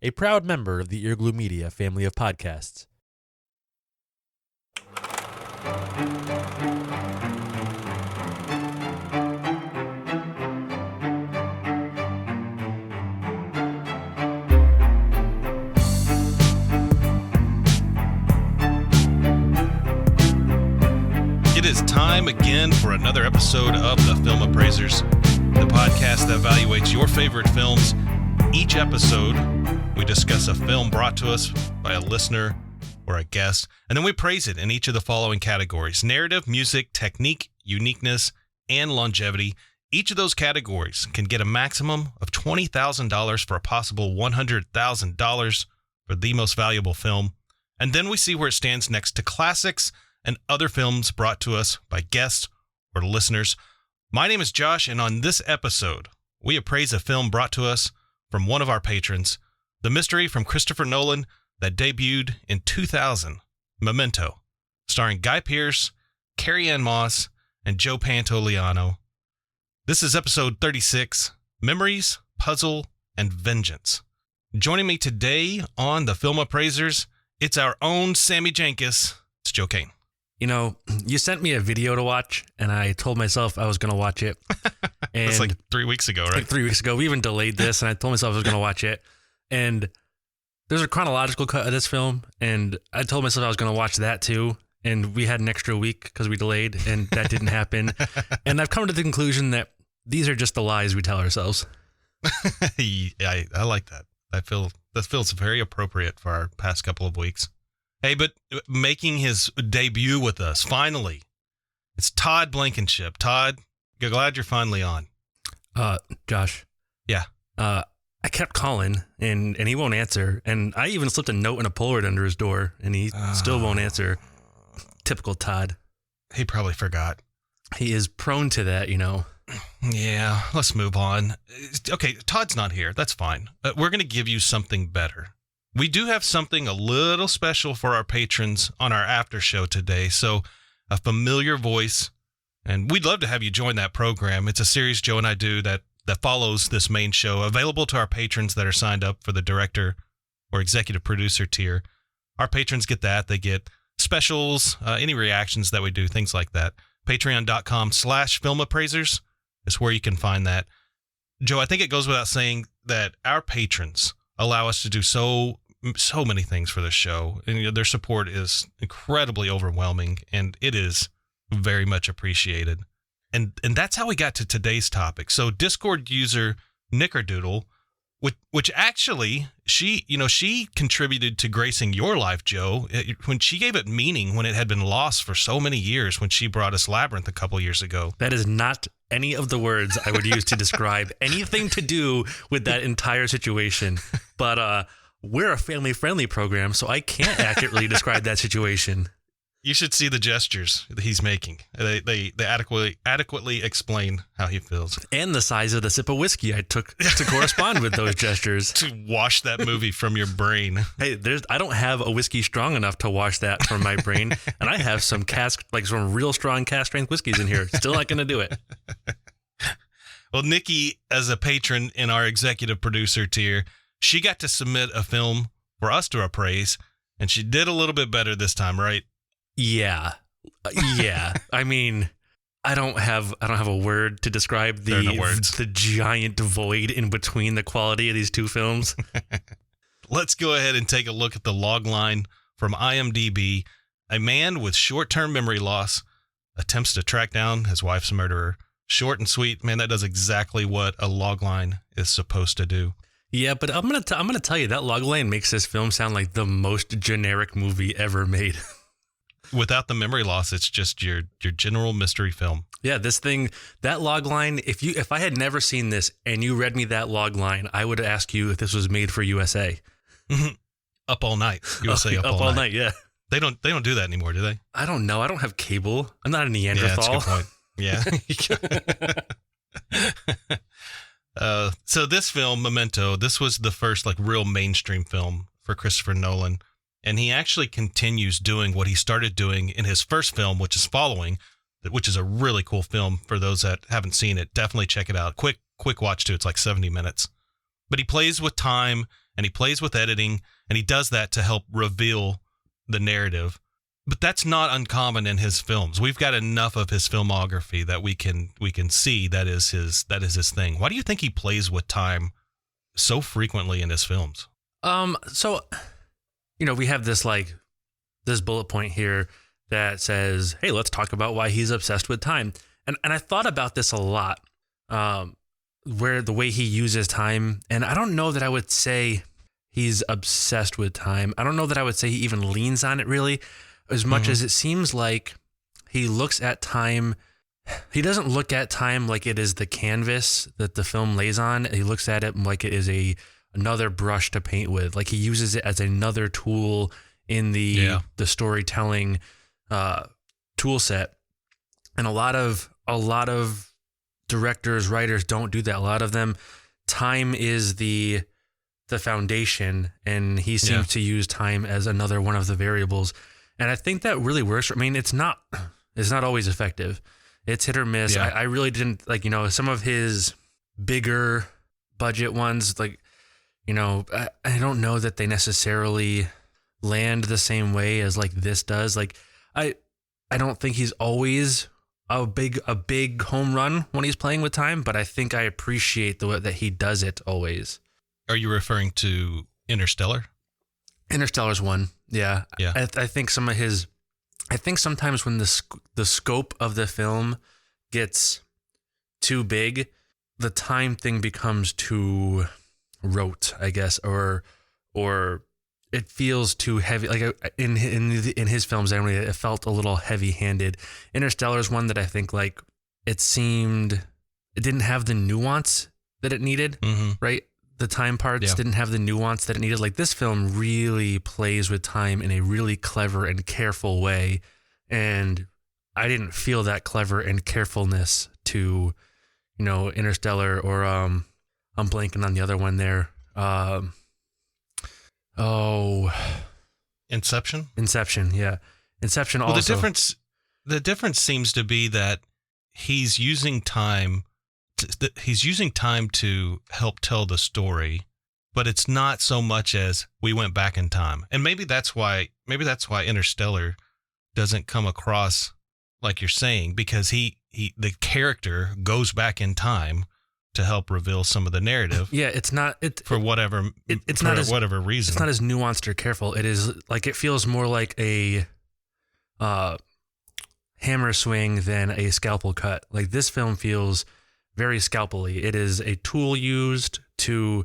a proud member of the Earglue Media family of podcasts. It is time again for another episode of the Film Appraisers, the podcast that evaluates your favorite films. Each episode, we discuss a film brought to us by a listener or a guest, and then we praise it in each of the following categories: narrative, music, technique, uniqueness, and longevity. Each of those categories can get a maximum of $20,000 for a possible $100,000 for the most valuable film. And then we see where it stands next to classics and other films brought to us by guests or listeners. My name is Josh, and on this episode, we appraise a film brought to us from one of our patrons, the mystery from Christopher Nolan that debuted in 2000, Memento, starring Guy Pearce, Carrie Ann-Moss, and Joey Pantoliano. This is episode 36, Memories, Puzzle, and Vengeance. Joining me today on the Film Appraisers, it's our own Sammy Jenkins. It's Joe Kane. You know, you sent me a video to watch, and I told myself I was going to watch it. And That's like 3 weeks ago, right? Like 3 weeks ago. We even delayed this, and I told myself I was going to watch it. And there's a chronological cut of this film, and I told myself I was going to watch that too. And we had an extra week because we delayed, and that didn't happen. And I've come to the conclusion that these are just the lies we tell ourselves. Yeah, I like that. That feels very appropriate for our past couple of weeks. Hey, but making his debut with us, finally, it's Todd Blankenship. Todd, glad you're finally on. Josh. Yeah. I kept calling, and he won't answer. And I even slipped a note and a Polaroid under his door, and he still won't answer. Typical Todd. He probably forgot. He is prone to that, you know. Yeah, let's move on. Okay, Todd's not here. That's fine. We're going to give you something better. We do have something a little special for our patrons on our after show today. So a familiar voice, and we'd love to have you join that program. It's a series Joe and I do that follows this main show, available to our patrons that are signed up for the director or executive producer tier. Our patrons get that. They get specials, any reactions that we do, things like that. Patreon.com/filmappraisers is where you can find that. Joe, I think it goes without saying that our patrons allow us to do so many things for this show, and their support is incredibly overwhelming, and it is very much appreciated. And that's how we got to today's topic. So Discord user Knickerdoodle, which actually she contributed to gracing your life, Joe, when she gave it meaning when it had been lost for so many years, when she brought us Labyrinth a couple years ago. That is not any of the words I would use to describe anything to do with that entire situation. But we're a family-friendly program, so I can't accurately describe that situation. You should see the gestures that he's making. They adequately explain how he feels. And the size of the sip of whiskey I took to correspond with those gestures. To wash that movie from your brain. Hey, I don't have a whiskey strong enough to wash that from my brain, and I have some some real strong cast strength whiskeys in here. Still not going to do it. Well, Nikki, as a patron in our executive producer tier, she got to submit a film for us to appraise, and she did a little bit better this time, right? Yeah. I mean, I don't have a word to describe the giant void in between the quality of these two films. Let's go ahead and take a look at the log line from IMDb. A man with short-term memory loss attempts to track down his wife's murderer. Short and sweet, man. That does exactly what a log line is supposed to do. Yeah, but I'm gonna tell you that log line makes this film sound like the most generic movie ever made. Without the memory loss, it's just your general mystery film. Yeah, that log line, if I had never seen this and you read me that log line, I would ask you if this was made for USA. Up All Night. USA Up All Night. Yeah. They don't do that anymore, do they? I don't know. I don't have cable. I'm not a Neanderthal. Yeah, that's a good point. Yeah. So this film, Memento, this was the first real mainstream film for Christopher Nolan. And he actually continues doing what he started doing in his first film, which is Following, which is a really cool film. For those that haven't seen it, definitely check it out. Quick watch too. It's like 70 minutes. But he plays with time and he plays with editing, and he does that to help reveal the narrative. But that's not uncommon in his films. We've got enough of his filmography that we can see that is his thing. Why do you think he plays with time so frequently in his films? So, we have this bullet point here that says, hey, let's talk about why he's obsessed with time. And I thought about this a lot, where the way he uses time. And I don't know that I would say he's obsessed with time. I don't know that I would say he even leans on it really, as much as it seems like he looks at time. He doesn't look at time like it is the canvas that the film lays on. He looks at it like it is another brush to paint with. Like he uses it as another tool in the storytelling tool set. And a lot of directors, writers don't do that. A lot of them, time is the foundation, and he seems to use time as another one of the variables. And I think that really works. I mean, it's not always effective. It's hit or miss. Yeah. I really didn't some of his bigger budget ones, I don't know that they necessarily land the same way as this does. I don't think he's always a big home run when he's playing with time, but I think I appreciate the way that he does it always. Are you referring to Interstellar? Interstellar's one. Yeah. Yeah. I think sometimes when the scope of the film gets too big, the time thing becomes too rote, I guess, or it feels too heavy. Like in his films, anyway, it felt a little heavy-handed. Interstellar is one that I think it didn't have the nuance that it needed, right? The time parts didn't have the nuance that it needed. This film really plays with time in a really clever and careful way, and I didn't feel that clever and carefulness to, Interstellar, or I'm blanking on the other one there. Inception? Inception, yeah. Inception also. Well, the difference seems to be that he's using time to help tell the story, but it's not so much as we went back in time. And maybe that's why Interstellar doesn't come across like you're saying, because the character goes back in time to help reveal some of the narrative. Yeah, it's not whatever reason. It's not as nuanced or careful. It is it feels more like a hammer swing than a scalpel cut. This film feels very scalpely. It is a tool used to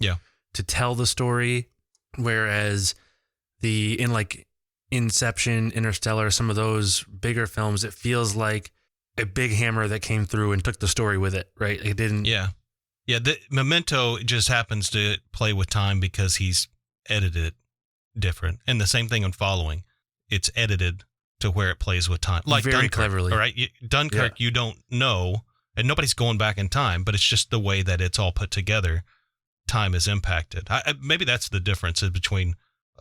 tell the story, whereas in Inception, Interstellar, some of those bigger films, it feels like a big hammer that came through and took the story with it, right? It didn't. Yeah. The Memento just happens to play with time because he's edited it different. And the same thing in Following. It's edited to where it plays with time. Like very Dunkirk, cleverly. All right. Dunkirk, you don't know, and nobody's going back in time, but it's just the way that it's all put together. Time is impacted. Maybe that's the difference between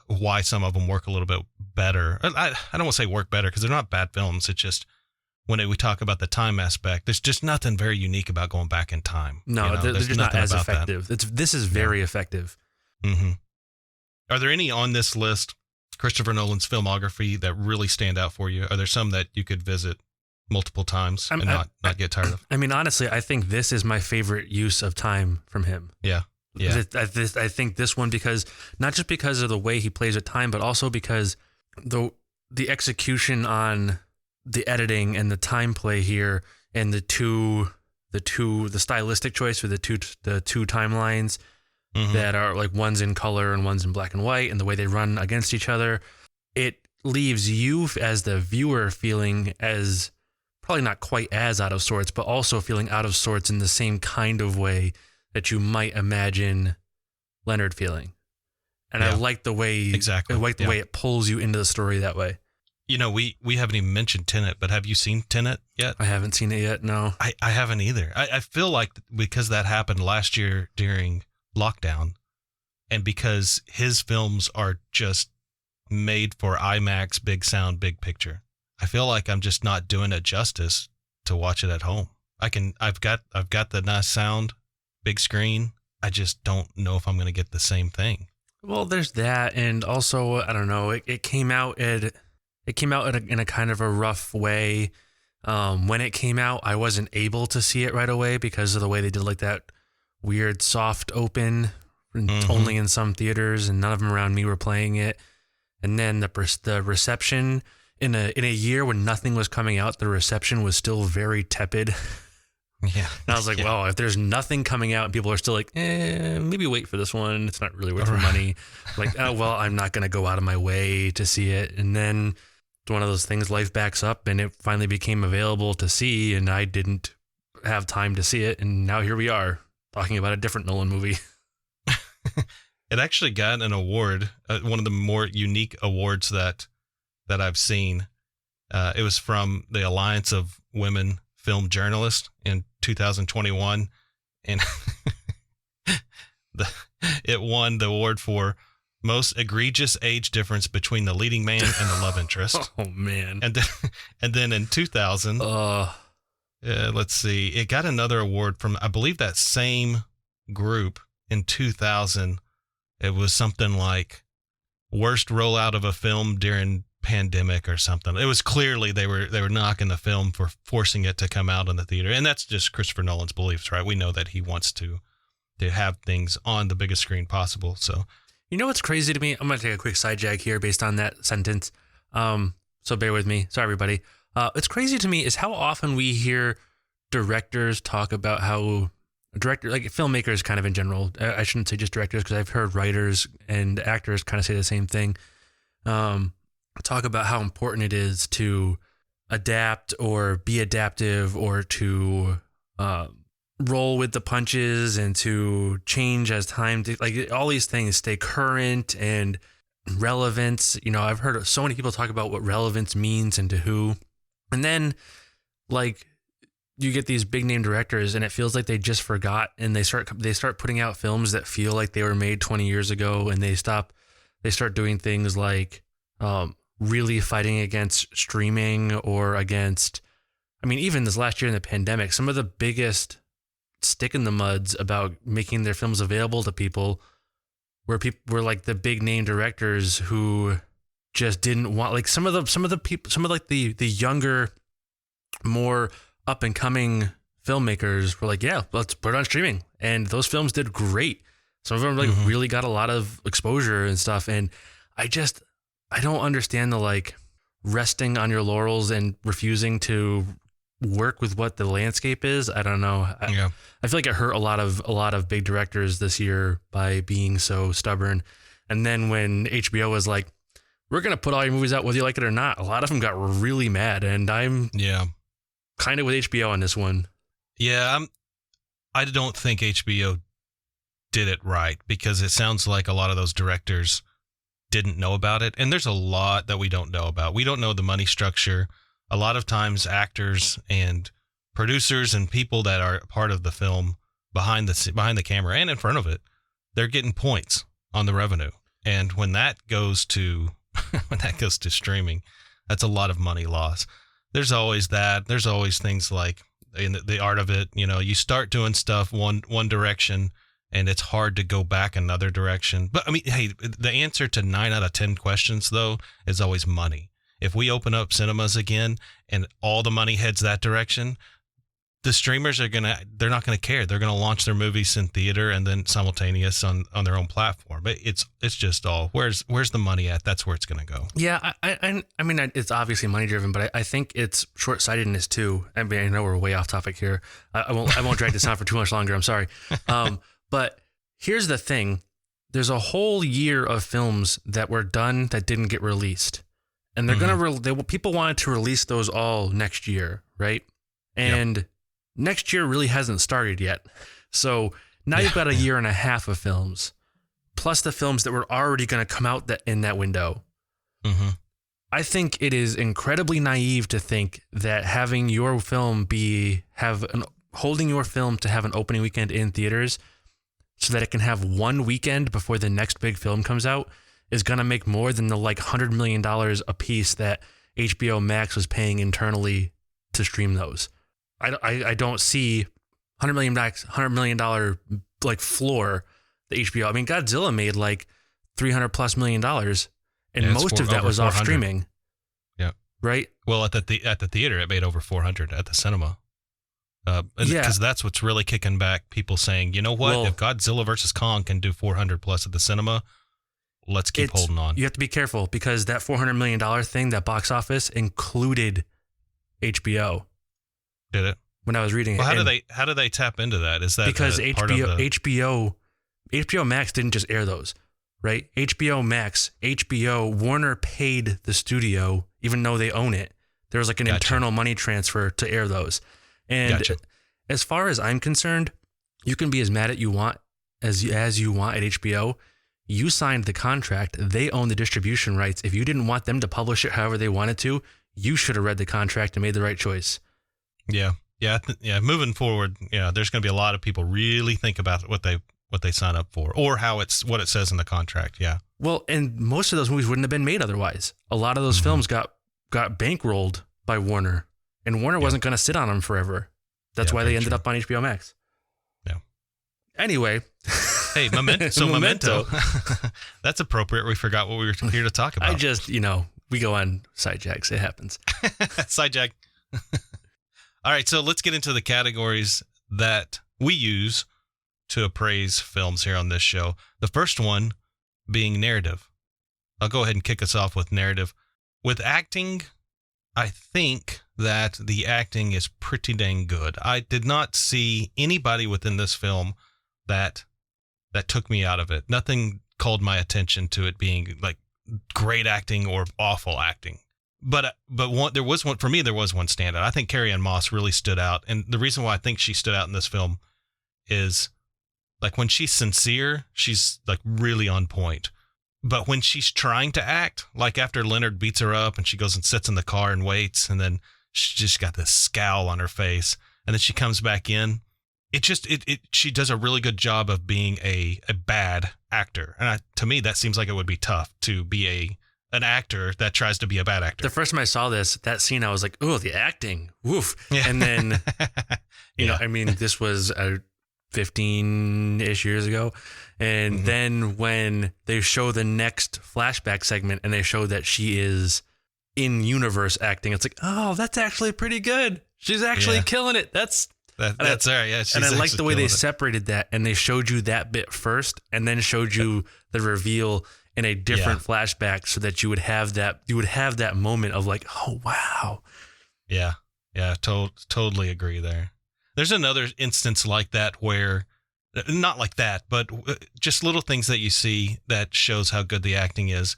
why some of them work a little bit better. I don't want to say work better because they're not bad films. It's just when we talk about the time aspect, there's just nothing very unique about going back in time. No, they're just not as effective. This is very effective. Mm-hmm. Are there any on this list, Christopher Nolan's filmography, that really stand out for you? Are there some that you could visit multiple times and not get tired of? I mean, honestly, I think this is my favorite use of time from him. Yeah. Yeah. I think this one, because not just because of the way he plays with time, but also because the execution on the editing and the time play here, and the stylistic choice for the two timelines that are one's in color and one's in black and white, and the way they run against each other, it leaves you as the viewer feeling as probably not quite as out of sorts, but also feeling out of sorts in the same kind of way that you might imagine Leonard feeling. And I like the way way it pulls you into the story that way. We haven't even mentioned Tenet, but have you seen Tenet yet? I haven't seen it yet, no. I haven't either. I feel like because that happened last year during lockdown, and because his films are just made for IMAX, big sound, big picture, I feel like I'm just not doing it justice to watch it at home. I've got the nice sound, big screen. I just don't know if I'm going to get the same thing. Well, there's that, and also I don't know. It came out in a kind of a rough way. When it came out, I wasn't able to see it right away because of the way they did like that weird soft open, only in some theaters, and none of them around me were playing it. And then the reception in a year when nothing was coming out, the reception was still very tepid. Yeah. And I was like, well, if there's nothing coming out and people are still like, maybe wait for this one. It's not really worth the money. Like, oh, well, I'm not going to go out of my way to see it. And then it's one of those things, life backs up, and it finally became available to see, and I didn't have time to see it. And now here we are talking about a different Nolan movie. It actually got an award, one of the more unique awards that I've seen. It was from the Alliance of Women Film Journalists in 2021, and it won the award for most egregious age difference between the leading man and the love interest. Oh man! And then in 2000, let's see, it got another award from, I believe, that same group in 2000. It was something like worst rollout of a film during pandemic or something. It was clearly they were knocking the film for forcing it to come out in the theater, and that's just Christopher Nolan's beliefs, right? We know that he wants to have things on the biggest screen possible. So, you know what's crazy to me? I'm gonna take a quick side jag here based on that sentence. So bear with me. Sorry, everybody. It's crazy to me is how often we hear directors talk about how like filmmakers kind of in general. I shouldn't say just directors, because I've heard writers and actors kind of say the same thing. Talk about how important it is to adapt or be adaptive, or to roll with the punches and to change as time, like all these things stay current and relevance. You know, I've heard so many people talk about what relevance means and to who, and then like you get these big name directors and it feels like they just forgot, and they start putting out films that feel like they were made 20 years ago, and they start doing things like really fighting against streaming or against, I mean, even this last year in the pandemic, some of the biggest stick in the muds about making their films available to people were like the big name directors who just didn't want, like some of the younger, more up and coming filmmakers were like, yeah, let's put it on streaming. And those films did great. Some of them really got a lot of exposure and stuff. And I don't understand the like resting on your laurels and refusing to work with what the landscape is. I don't know. I feel like it hurt a lot of big directors this year by being so stubborn. And then when HBO was like, we're going to put all your movies out whether you like it or not, a lot of them got really mad. And I'm kind of with HBO on this one. Yeah, I don't think HBO did it right, because it sounds like a lot of those directors didn't know about it. And there's a lot that we don't know about. We don't know the money structure. A lot of times actors and producers and people that are part of the film behind the camera and in front of it, they're getting points on the revenue. And when that goes to streaming, that's a lot of money loss. There's always that. There's always things like in the art of it, you know, you start doing stuff one direction and it's hard to go back another direction. But I mean, hey, the answer to 9 out of 10 questions though is always money. If we open up cinemas again and all the money heads that direction, the streamers they're not gonna care. They're gonna launch their movies in theater and then simultaneous on their own platform. But it's just all where's the money at? That's where it's gonna go. Yeah, I mean it's obviously money driven, but I think it's short sightedness too. I mean, I know we're way off topic here. I won't drag this on for too much longer. I'm sorry. But here's the thing: there's a whole year of films that were done that didn't get released, and they're people wanted to release those all next year, right? And next year really hasn't started yet. So now you've got a year and a half of films, plus the films that were already going to come out in that window. Mm-hmm. I think it is incredibly naive to think that having your film holding your film to have an opening weekend in theaters so that it can have one weekend before the next big film comes out is going to make more than the like $100 million a piece that HBO Max was paying internally to stream those. I don't see $100 million like floor the HBO. I mean, Godzilla made like $300+ million, and Yeah, it's most of that over was off 400. streaming. Yeah. Right? Well, at the theater, it made over 400 at the cinema. Because that's what's really kicking back people saying, you know what? Well, if Godzilla versus Kong can do 400+ at the cinema, let's keep holding on. You have to be careful because that $400 million thing, that box office, included HBO. Did it? When I was reading it. Well, how do they tap into that? Is that because part of the... HBO Max didn't just air those, right? HBO Max, Warner paid the studio, even though they own it. There was like an internal money transfer to air those. And as far as I'm concerned, you can be as mad at you want as you want at HBO. You signed the contract. They own the distribution rights. If you didn't want them to publish it however they wanted to, you should have read the contract and made the right choice. Yeah. Moving forward, there's going to be a lot of people really think about what they sign up for or what it says in the contract. Yeah. Well, and most of those movies wouldn't have been made otherwise. A lot of those films got bankrolled by Warner, and Warner wasn't going to sit on them forever. That's why they ended up on HBO Max. Yeah. Anyway. Hey, Memento. That's appropriate. We forgot what we were here to talk about. I just, we go on sidejacks. It happens. Sidejack. All right, so let's get into the categories that we use to appraise films here on this show. The first one being narrative. I'll go ahead and kick us off with narrative. With acting, I think that the acting is pretty dang good. I did not see anybody within this film that took me out of it. Nothing called my attention to it being like great acting or awful acting. But there was one standout. I think Carrie Ann-Moss really stood out. And the reason why I think she stood out in this film is like when she's sincere, she's like really on point. But when she's trying to act, like after Leonard beats her up and she goes and sits in the car and waits, and then she just got this scowl on her face, and then she comes back in, she does a really good job of being a bad actor. And to me, that seems like it would be tough to be an actor that tries to be a bad actor. The first time I saw that scene, I was like, oh, the acting, woof. Yeah. And then, this was 15-ish years ago. And then when they show the next flashback segment and they show that she is in universe acting, it's like, oh, that's actually pretty good. She's actually killing it. That's all right. Yeah, and I like the way they separated that, and they showed you that bit first, and then showed you the reveal in a different flashback, so that you would have that moment of like, oh wow. Yeah, totally agree there. There's another instance like that where, not like that, but just little things that you see that shows how good the acting is.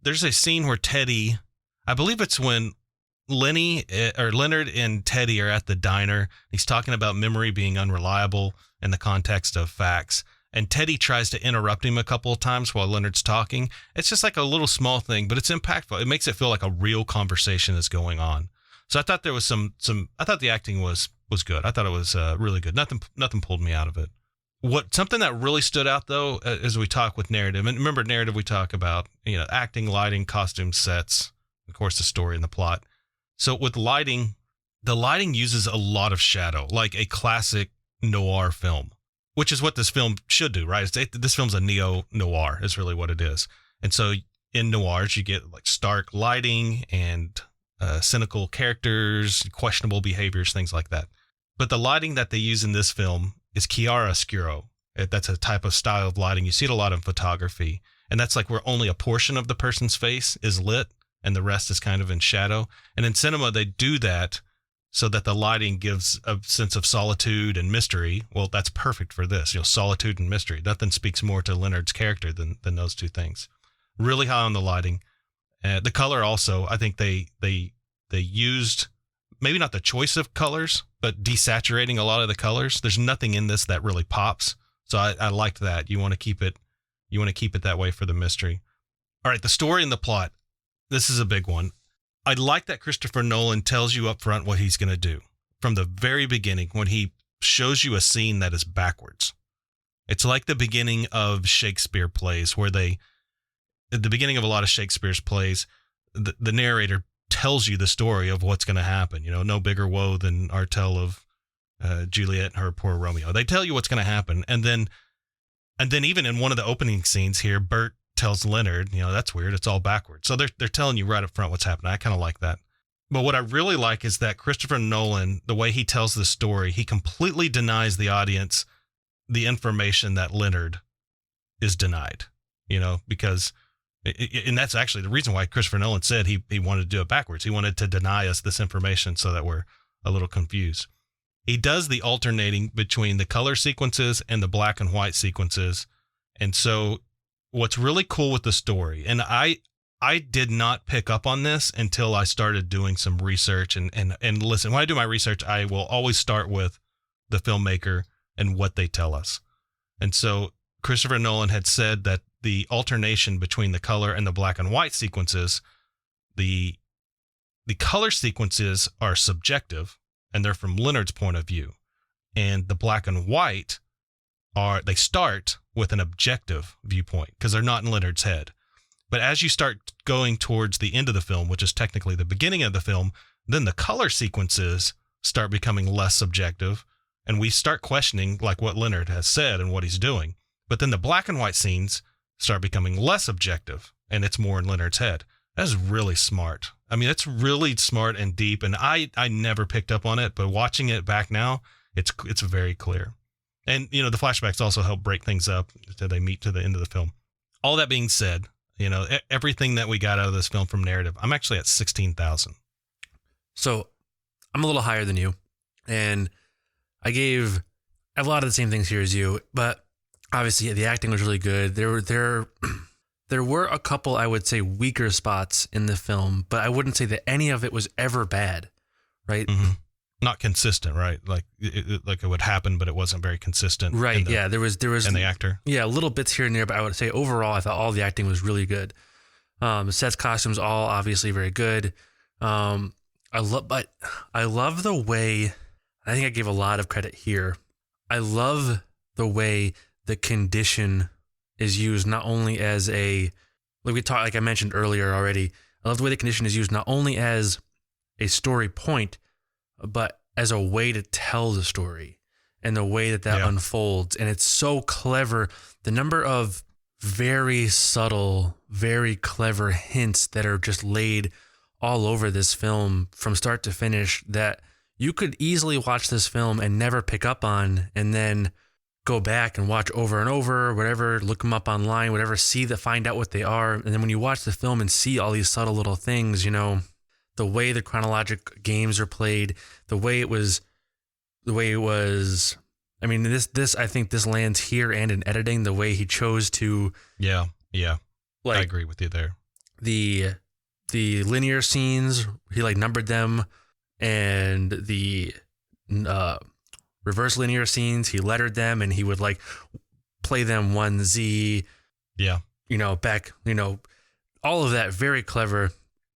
There's a scene where Teddy, I believe it's when Leonard and Teddy are at the diner. He's talking about memory being unreliable in the context of facts. And Teddy tries to interrupt him a couple of times while Leonard's talking. It's just like a little small thing, but it's impactful. It makes it feel like a real conversation is going on. So I thought there was I thought the acting was good. I thought it was really good. Nothing pulled me out of it. Something that really stood out though, as we talk with narrative, and remember narrative, we talk about, acting, lighting, costume, sets, of course, the story and the plot. So with lighting, the lighting uses a lot of shadow, like a classic noir film, which is what this film should do, right? This film's a neo-noir is really what it is. And so in noirs, you get like stark lighting and cynical characters, questionable behaviors, things like that. But the lighting that they use in this film is chiaroscuro. That's a type of style of lighting. You see it a lot in photography. And that's like where only a portion of the person's face is lit and the rest is kind of in shadow. And in cinema, they do that so that the lighting gives a sense of solitude and mystery. Well, that's perfect for this, solitude and mystery. Nothing speaks more to Leonard's character than those two things. Really high on the lighting. The color also, I think they used maybe not the choice of colors, but desaturating a lot of the colors. There's nothing in this that really pops. So I liked that. You want to keep it that way for the mystery. All right, the story and the plot. This is a big one. I like that Christopher Nolan tells you up front what he's going to do from the very beginning when he shows you a scene that is backwards. It's like the beginning of Shakespeare plays where at the beginning of a lot of Shakespeare's plays, the narrator tells you the story of what's going to happen. No bigger woe than our tale of Juliet and her poor Romeo. They tell you what's going to happen. And then even in one of the opening scenes here, Bert tells Leonard, that's weird. It's all backwards. So they're telling you right up front what's happening. I kind of like that. But what I really like is that Christopher Nolan, the way he tells the story, he completely denies the audience the information that Leonard is denied, because, and that's actually the reason why Christopher Nolan said he wanted to do it backwards. He wanted to deny us this information so that we're a little confused. He does the alternating between the color sequences and the black and white sequences. And so what's really cool with the story, and I did not pick up on this until I started doing some research and listen, when I do my research, I will always start with the filmmaker and what they tell us. And so Christopher Nolan had said that the alternation between the color and the black and white sequences, the color sequences are subjective and they're from Leonard's point of view. And the black and white they start with an objective viewpoint because they're not in Leonard's head. But as you start going towards the end of the film, which is technically the beginning of the film, then the color sequences start becoming less subjective. And we start questioning like what Leonard has said and what he's doing. But then the black and white scenes start becoming less objective and it's more in Leonard's head. That's really smart. I mean, it's really smart and deep. And I never picked up on it, but watching it back now, it's very clear. And, the flashbacks also help break things up until they meet to the end of the film. All that being said, everything that we got out of this film from narrative, I'm actually at 16,000. So I'm a little higher than you. And I gave a lot of the same things here as you, but obviously the acting was really good. There were a couple, I would say, weaker spots in the film, but I wouldn't say that any of it was ever bad, right? Mm-hmm. Not consistent, right? Like it would happen, but it wasn't very consistent. Right. Yeah. There was and the actor. Yeah, little bits here and there, but I would say overall, I thought all the acting was really good. Sets, costumes, all obviously very good. I love the way. I think I gave a lot of credit here. I love the way the condition is used not only as like I mentioned earlier already. I love the way the condition is used not only as a story point, but as a way to tell the story and the way that unfolds. And it's so clever. The number of very subtle, very clever hints that are just laid all over this film from start to finish that you could easily watch this film and never pick up on, and then go back and watch over and over, whatever, look them up online, whatever, find out what they are. And then when you watch the film and see all these subtle little things, the way the chronologic games are played, the way it was, I mean, this, I think this lands here and in editing, the way he chose to. Yeah. I agree with you there. The linear scenes, he numbered them, and the, reverse linear scenes, he lettered them, and he would play them 1Z. Yeah. Back, all of that very clever.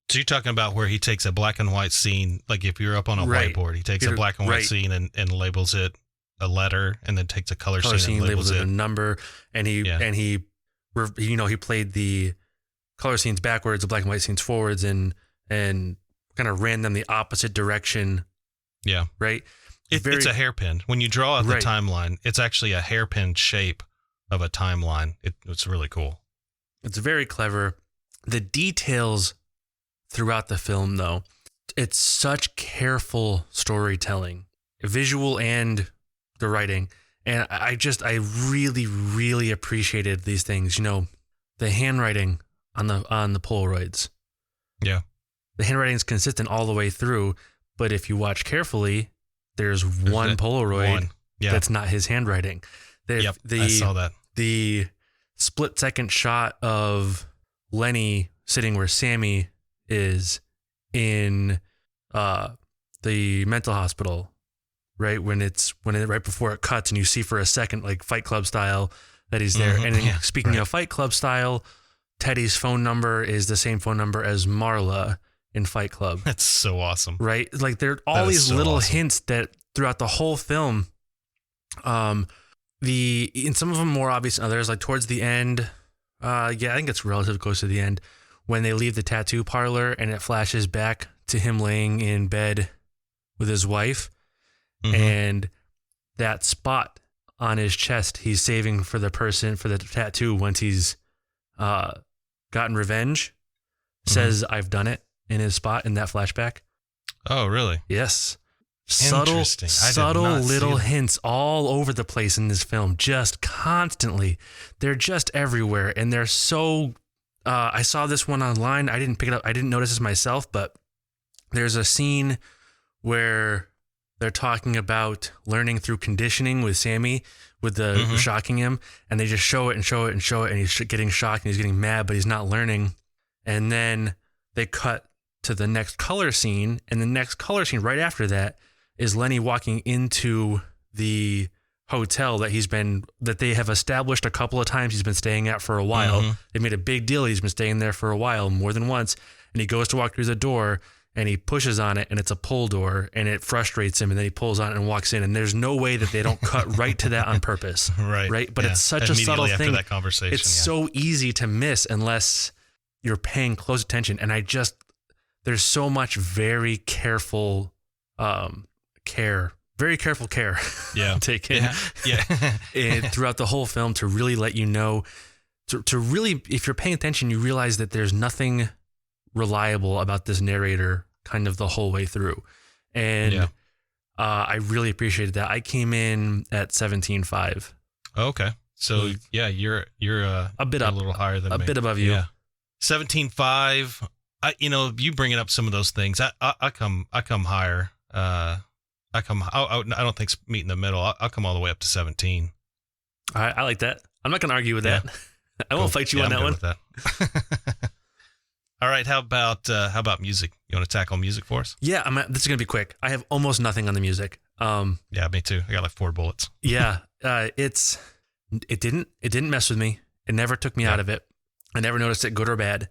So you're talking about where he takes a black and white scene, like if you're up on a whiteboard, he takes a black and white scene and labels it a letter, and then takes a color scene and labels it a number, and he played the color scenes backwards, the black and white scenes forwards, and kind of ran them the opposite direction. Yeah. Right. It's a hairpin. When you draw out the timeline, it's actually a hairpin shape of a timeline. It's really cool. It's very clever. The details throughout the film, though, it's such careful storytelling, visual and the writing. And I really, really appreciated these things. The handwriting on the Polaroids. Yeah. The handwriting is consistent all the way through, but if you watch carefully, there's one Polaroid that's not his handwriting. I saw that. The split-second shot of Lenny sitting where Sammy is in the mental hospital, right? Right before it cuts, and you see for a second, like Fight Club style, that he's there. Mm-hmm. And then speaking of Fight Club style, Teddy's phone number is the same phone number as Marla in Fight Club. That's so awesome. Right? There are all these little hints that throughout the whole film, in some of them more obvious than others, towards the end, I think it's relatively close to the end, when they leave the tattoo parlor and it flashes back to him laying in bed with his wife, and that spot on his chest he's saving for the tattoo once he's gotten revenge, says I've done it in his spot in that flashback. Oh, really? Yes. Interesting. Subtle little hints all over the place in this film, just constantly. They're just everywhere, and they're so... I saw this one online. I didn't pick it up. I didn't notice this myself, but there's a scene where they're talking about learning through conditioning with Sammy, with the shocking him, and they just show it and show it and show it, and he's getting shocked and he's getting mad, but he's not learning. And then they cut to the next color scene, and the next color scene right after that is Lenny walking into the hotel that they have established a couple of times he's been staying at for a while. They made a big deal. He's been staying there for a while, more than once. And he goes to walk through the door and he pushes on it, and it's a pull door, and it frustrates him. And then he pulls on it and walks in. And there's no way that they don't cut right to that on purpose. Right. But it's such a subtle thing. After that conversation, it's so easy to miss unless you're paying close attention. And there's so much very careful, very careful care taken and throughout the whole film to really let you know, to really, if you're paying attention, you realize that there's nothing reliable about this narrator kind of the whole way through. And I really appreciated that. I came in at 17.5. Okay. So you're a bit up, a little higher than me. A bit above you. Yeah. 17.5. You bringing up some of those things. I come higher. I don't think meet in the middle. I'll come all the way up to 17. All right, I like that. I'm not going to argue with that. I won't fight you on that one. With that. All right, how about music? You want to tackle music for us? Yeah, this is going to be quick. I have almost nothing on the music. Yeah, me too. I got like 4 bullets. Yeah, it didn't mess with me. It never took me out of it. I never noticed it good or bad.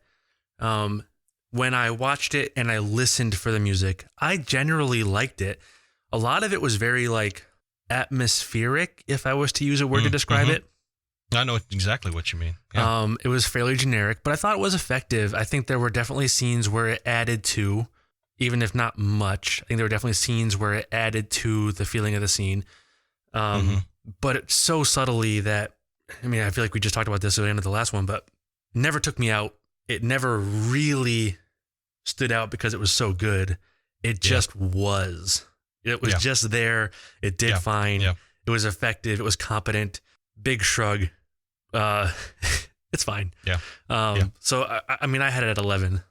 When I watched it and I listened for the music, I generally liked it. A lot of it was very like atmospheric, if I was to use a word to describe it. I know exactly what you mean. Yeah. It was fairly generic, but I thought it was effective. I think there were definitely scenes where it added to, even if not much. I think there were definitely scenes where it added to the feeling of the scene. But it's so subtly that, I feel like we just talked about this at the end of the last one, but it never took me out. It never really stood out because it was so good. It just was. It was just there. It did fine. Yeah. It was effective. It was competent. Big shrug. It's fine. Yeah. So, I had it at 11.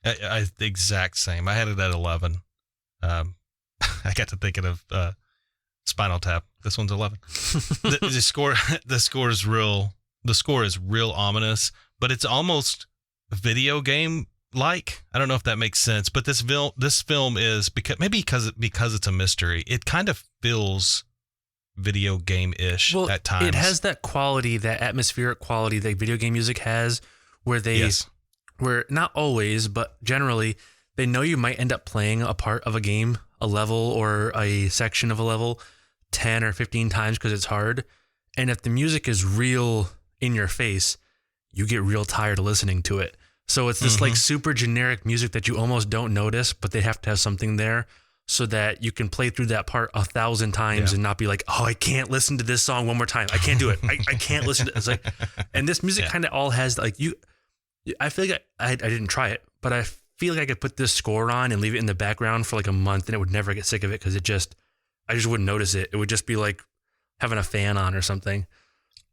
The exact same. I had it at 11. I got to thinking of Spinal Tap. This one's 11. The score is real ominous, but it's almost video game like. I don't know if that makes sense, but this film is because it's a mystery. It kind of feels video game-ish at times. It has that quality, that atmospheric quality that video game music has, where where not always, but generally, they know you might end up playing a part of a game, a level or a section of a level 10 or 15 times because it's hard. And if the music is real in your face, you get real tired of listening to it. So it's this like super generic music that you almost don't notice, but they have to have something there so that you can play through that part 1,000 times and not be like, oh, I can't listen to this song one more time. I can't do it. I can't listen to it. It's like, and this music kind of all has like I feel like I didn't try it, but I feel like I could put this score on and leave it in the background for like a month and it would never get sick of it because I just wouldn't notice it. It would just be like having a fan on or something.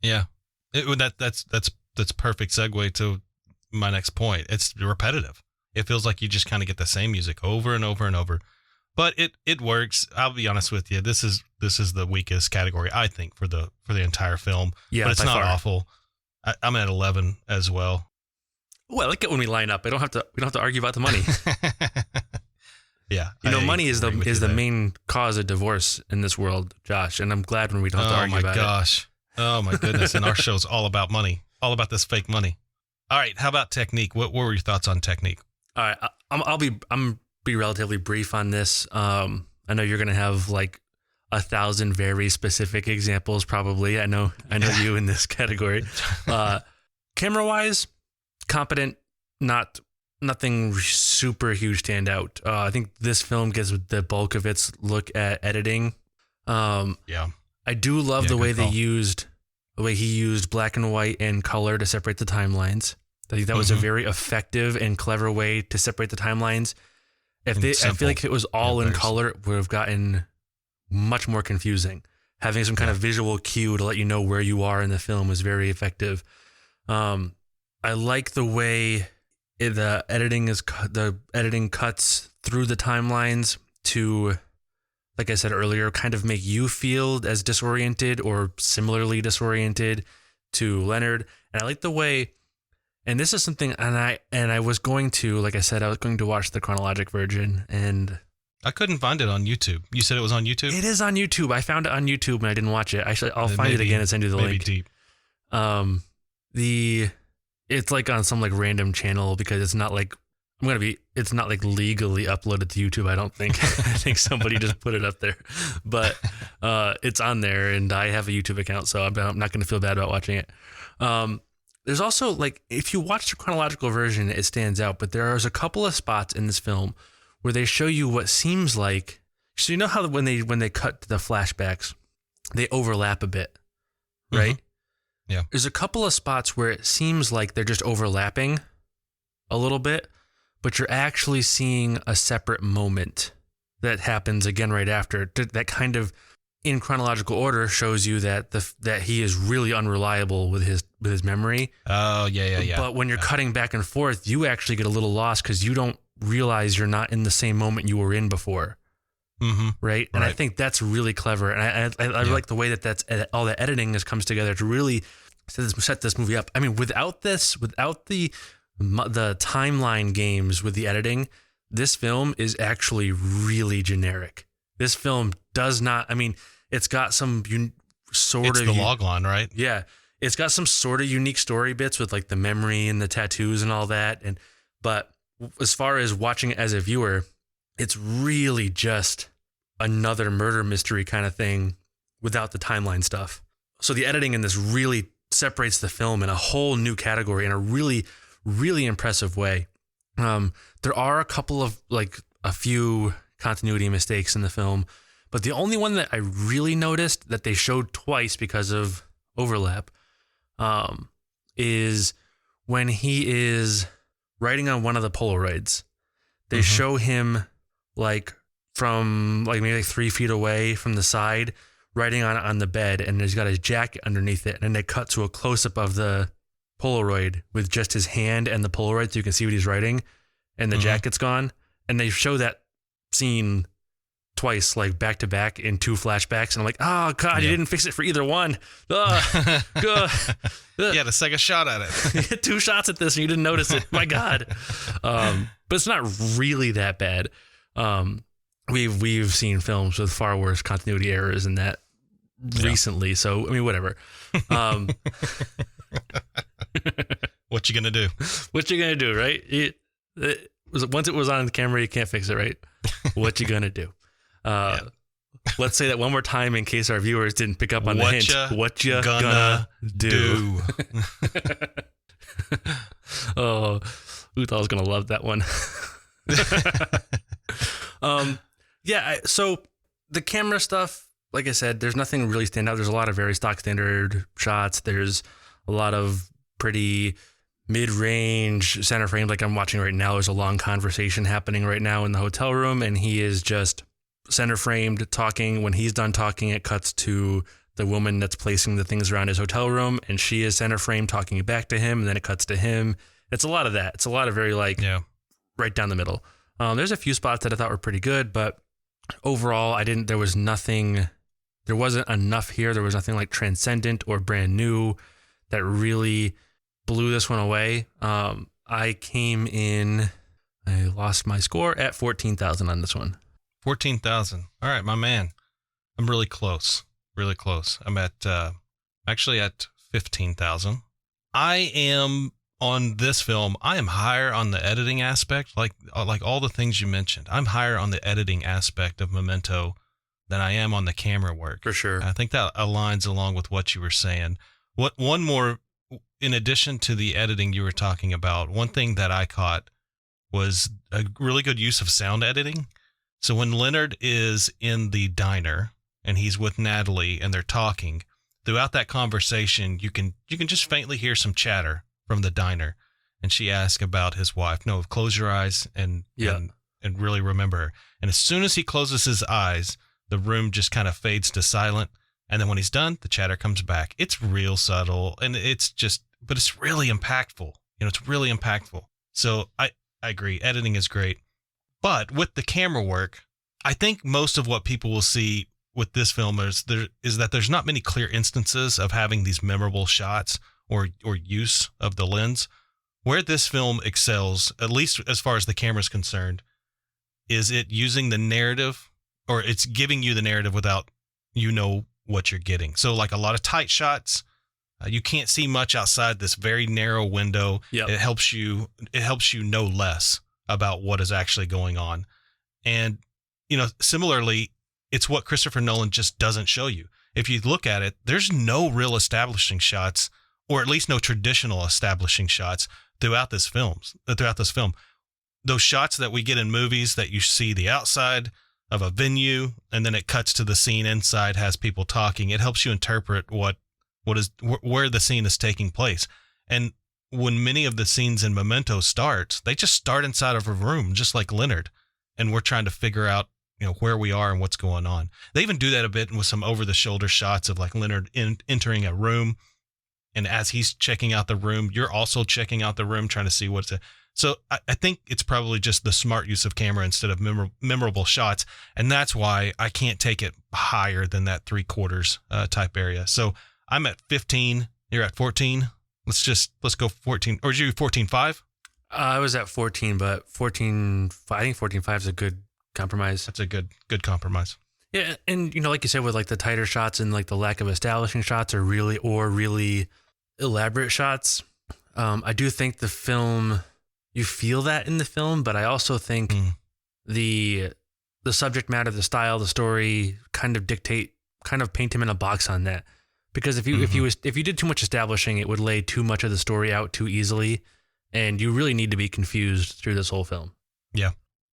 Yeah. That's perfect segue to my next point. It's repetitive. It feels like you just kind of get the same music over and over and over, but it works. I'll be honest with you. This is the weakest category, I think, for the entire film. Yeah, but it's not awful. I'm at 11 as well. Well, I like it when we line up. We don't have to argue about the money. Yeah. Money is the main cause of divorce in this world, Josh, and I'm glad when we don't have to argue about it. Oh my goodness. And our show's all about money, all about this fake money. All right. How about technique? What were your thoughts on technique? All right. I'm be relatively brief on this. I know you're going to have like 1,000 very specific examples. Probably. I know you in this category, camera wise, competent, nothing super huge standout. I think this film gets the bulk of its look at editing. I do love the way they used the way he used black and white and color to separate the timelines. I think that was a very effective and clever way to separate the timelines. I feel like if it was all in color, it would have gotten much more confusing. Having some kind of visual cue to let you know where you are in the film was very effective. I like the way the editing cuts through the timelines to, like I said earlier, kind of make you feel as disoriented or similarly disoriented to Leonard. And I like the way, and this is something, and I was going to, like I said, I was going to watch the chronologic version, and I couldn't find it on YouTube. You said it was on YouTube? It is on YouTube. I found it on YouTube and I didn't watch it. I'll find it again and send you the link. Deep. It's like on some like random channel because it's not like it's not like legally uploaded to YouTube, I don't think. I think somebody just put it up there. But it's on there and I have a YouTube account, so I'm not going to feel bad about watching it. There's also, like, if you watch the chronological version, it stands out, but there's a couple of spots in this film where they show you what seems like, so you know how when they cut to the flashbacks, they overlap a bit, right? Mm-hmm. Yeah. There's a couple of spots where it seems like they're just overlapping a little bit, but you're actually seeing a separate moment that happens again right after. That kind of, in chronological order, shows you that that he is really unreliable with his memory. Oh, yeah. But when you're cutting back and forth, you actually get a little lost because you don't realize you're not in the same moment you were in before. Mm-hmm. Right? And I think that's really clever. And I like the way that's all the editing comes together to really set this movie up. I mean, without the timeline games with the editing, this film is actually really generic. This film does not, I mean, it's got some It's the log line, right? Yeah. It's got some sort of unique story bits with like the memory and the tattoos and all that. But as far as watching it as a viewer, it's really just another murder mystery kind of thing without the timeline stuff. So the editing in this really separates the film in a whole new category in a really, really impressive way. There are a few continuity mistakes in the film, but the only one that I really noticed that they showed twice because of overlap is when he is writing on one of the Polaroids. They show him from maybe 3 feet away from the side, writing on the bed, and he's got his jacket underneath it. And then they cut to a close-up of the Polaroid with just his hand and the Polaroid so you can see what he's writing, and the jacket's gone. And they show that scene twice, like back to back in 2 flashbacks. And I'm like, oh God, you didn't fix it for either one. You had a second shot at it. You hit 2 shots at this and you didn't notice it. My God. But it's not really that bad. We've seen films with far worse continuity errors than that recently. So, I mean, whatever. What you gonna do? What you gonna do, right? Once it was on the camera, you can't fix it, right? What you gonna do? Let's say that one more time in case our viewers didn't pick up on the hint. What you gonna do? Oh, Uthal's gonna love that one. So the camera stuff, like I said, there's nothing really stand out. There's a lot of very stock standard shots. There's a lot of pretty mid-range center frame, like I'm watching right now. There's a long conversation happening right now in the hotel room, and he is just center framed talking. When he's done talking, it cuts to the woman that's placing the things around his hotel room, and she is center framed talking back to him, and then it cuts to him. It's a lot of that. It's a lot of very right down the middle. There's a few spots that I thought were pretty good, but overall, there wasn't enough here. There was nothing like transcendent or brand new that really blew this one away. I lost my score at 14,000 on this one. 14,000. All right, my man. I'm really close. Really close. I'm actually at 15,000. I am on this film. I am higher on the editing aspect, like all the things you mentioned. I'm higher on the editing aspect of Memento than I am on the camera work. For sure. I think that aligns along with what you were saying. One more, in addition to the editing you were talking about, one thing that I caught was a really good use of sound editing. So when Leonard is in the diner and he's with Natalie and they're talking, throughout that conversation, you can just faintly hear some chatter from the diner. And she asks about his wife. No, close your eyes and really remember her. And as soon as he closes his eyes, the room just kind of fades to silent. And then when he's done, the chatter comes back. It's real subtle, and but it's really impactful. It's really impactful. So I agree. Editing is great. But with the camera work, I think most of what people will see with this film is that there's not many clear instances of having these memorable shots or use of the lens. Where this film excels, at least as far as the camera is concerned, is it using the narrative, or it's giving you the narrative without what you're getting. So like a lot of tight shots, you can't see much outside this very narrow window. Yep. It helps you know less about what is actually going on. And, similarly, it's what Christopher Nolan just doesn't show you. If you look at it, there's no real establishing shots, or at least no traditional establishing shots throughout this film. Those shots that we get in movies that you see the outside of a venue, and then it cuts to the scene inside, has people talking. It helps you interpret where the scene is taking place. And when many of the scenes in Memento start, they just start inside of a room, just like Leonard. And we're trying to figure out, where we are and what's going on. They even do that a bit with some over the shoulder shots of like Leonard entering a room. And as he's checking out the room, you're also checking out the room, trying to see what's it. So I think it's probably just the smart use of camera instead of memorable shots. And that's why I can't take it higher than that 3/4 type area. So I'm at 15. You're at 14. Let's go 14. Or did you 14.5? I was at 14, but 14. I think 14.5 is a good compromise. That's a good compromise. Yeah, and like you said, with like the tighter shots and like the lack of establishing shots or really elaborate shots, I do think the film, you feel that in the film, but I also think the subject matter, the style, the story kind of paint him in a box on that. Because if you did too much establishing, it would lay too much of the story out too easily, and you really need to be confused through this whole film.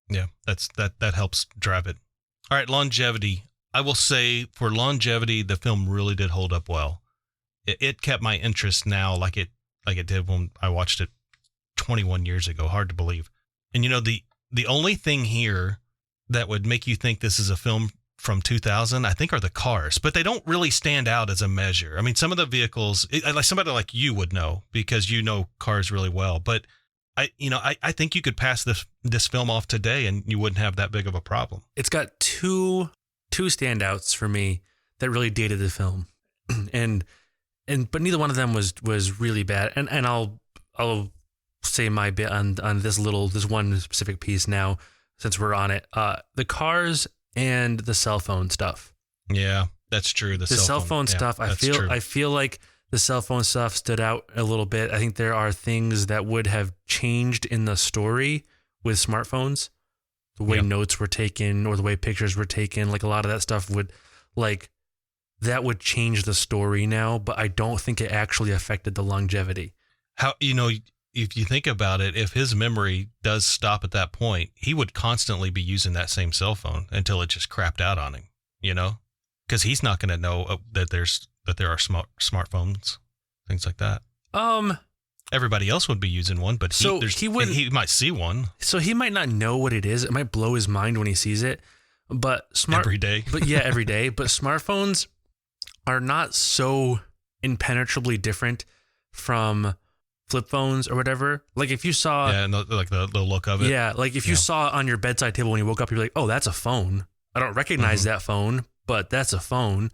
Yeah, that helps drive it. All right, longevity. I will say for longevity, the film really did hold up well. It kept my interest now, like it did when I watched it 21 years ago. Hard to believe. And the only thing here that would make you think this is a film from 2000, I think, are the cars, but they don't really stand out as a measure. I mean, some of the vehicles, like somebody like you would know because you know cars really well. But I think you could pass this film off today and you wouldn't have that big of a problem. It's got two standouts for me that really dated the film, but neither one of them was really bad. And I'll say my bit on this one specific piece now, since we're on it. The cars and the cell phone stuff. Yeah, that's true. The cell phone stuff. I feel like the cell phone stuff stood out a little bit. I think there are things that would have changed in the story with smartphones, the way notes were taken or the way pictures were taken. Like a lot of that stuff would change the story now, but I don't think it actually affected the longevity. If you think about it, if his memory does stop at that point, he would constantly be using that same cell phone until it just crapped out on him, because he's not going to know that there are smartphones, things like that. Everybody else would be using one, but he might see one. So he might not know what it is. It might blow his mind when he sees it, but every day. But yeah, every day. But smartphones are not so impenetrably different from flip phones or whatever. Like if you saw, like the look of it. Yeah, like if you saw on your bedside table when you woke up, you'd be like, "Oh, that's a phone. I don't recognize that phone, but that's a phone."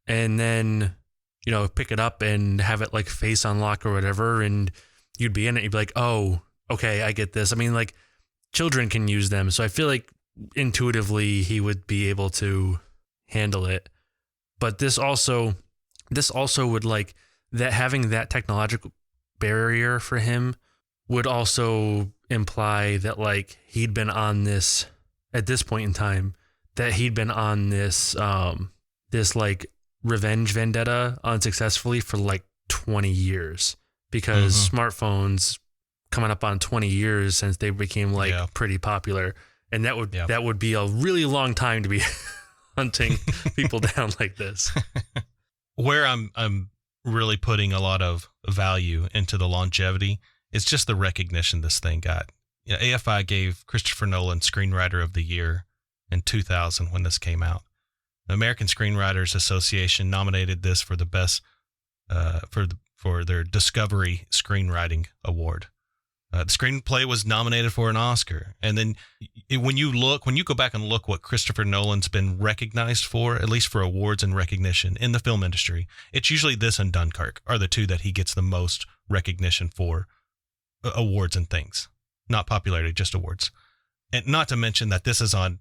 And then, pick it up and have it like face unlock or whatever, and you'd be in it. You'd be like, "Oh, okay, I get this." I mean, like children can use them, so I feel like intuitively he would be able to handle it. But this also would like that having that technological barrier for him would also imply that like he'd been on this at this point in time, that he'd been on this this like revenge vendetta unsuccessfully for like 20 years, because smartphones coming up on 20 years since they became like pretty popular, and that would be a really long time to be hunting people down like this. where I'm really putting a lot of value into the longevity is just the recognition this thing got. You know, AFI gave Christopher Nolan Screenwriter of the Year in 2000 when this came out. The American Screenwriters Association nominated this for the best for their Discovery Screenwriting Award. The screenplay was nominated for an Oscar. And then when you go back and look what Christopher Nolan's been recognized for, at least for awards and recognition in the film industry, it's usually this and Dunkirk are the two that he gets the most recognition for awards and things. Not popularity, just awards. And not to mention that this is on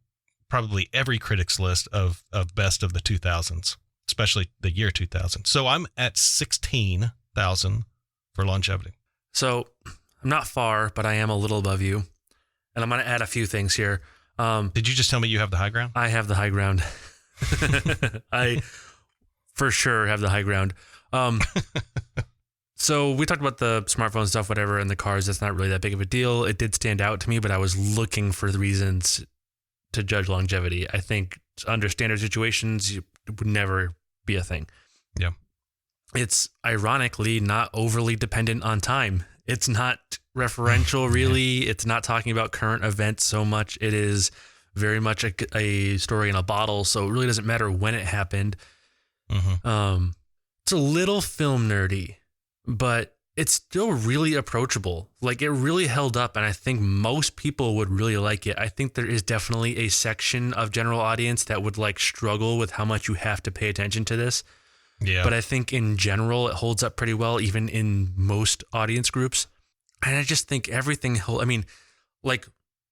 probably every critic's list of best of the 2000s, especially the year 2000. So I'm at 16,000 for longevity. So I'm not far, but I am a little above you. And I'm going to add a few things here. Did you just tell me you have the high ground? I have the high ground. I for sure have the high ground. So we talked about the smartphone stuff, whatever, and the cars. That's not really that big of a deal. It did stand out to me, but I was looking for the reasons to judge longevity. I think under standard situations, it would never be a thing. Yeah. It's ironically not overly dependent on time. It's not referential, really. It's not talking about current events so much. It is very much a story in a bottle, so it really doesn't matter when it happened. Mm-hmm. It's a little film nerdy, but it's still really approachable. Like, it really held up, and I think most people would really like it. I think there is definitely a section of general audience that would like struggle with how much you have to pay attention to this. Yeah. But I think in general, it holds up pretty well, even in most audience groups. And I just think everything,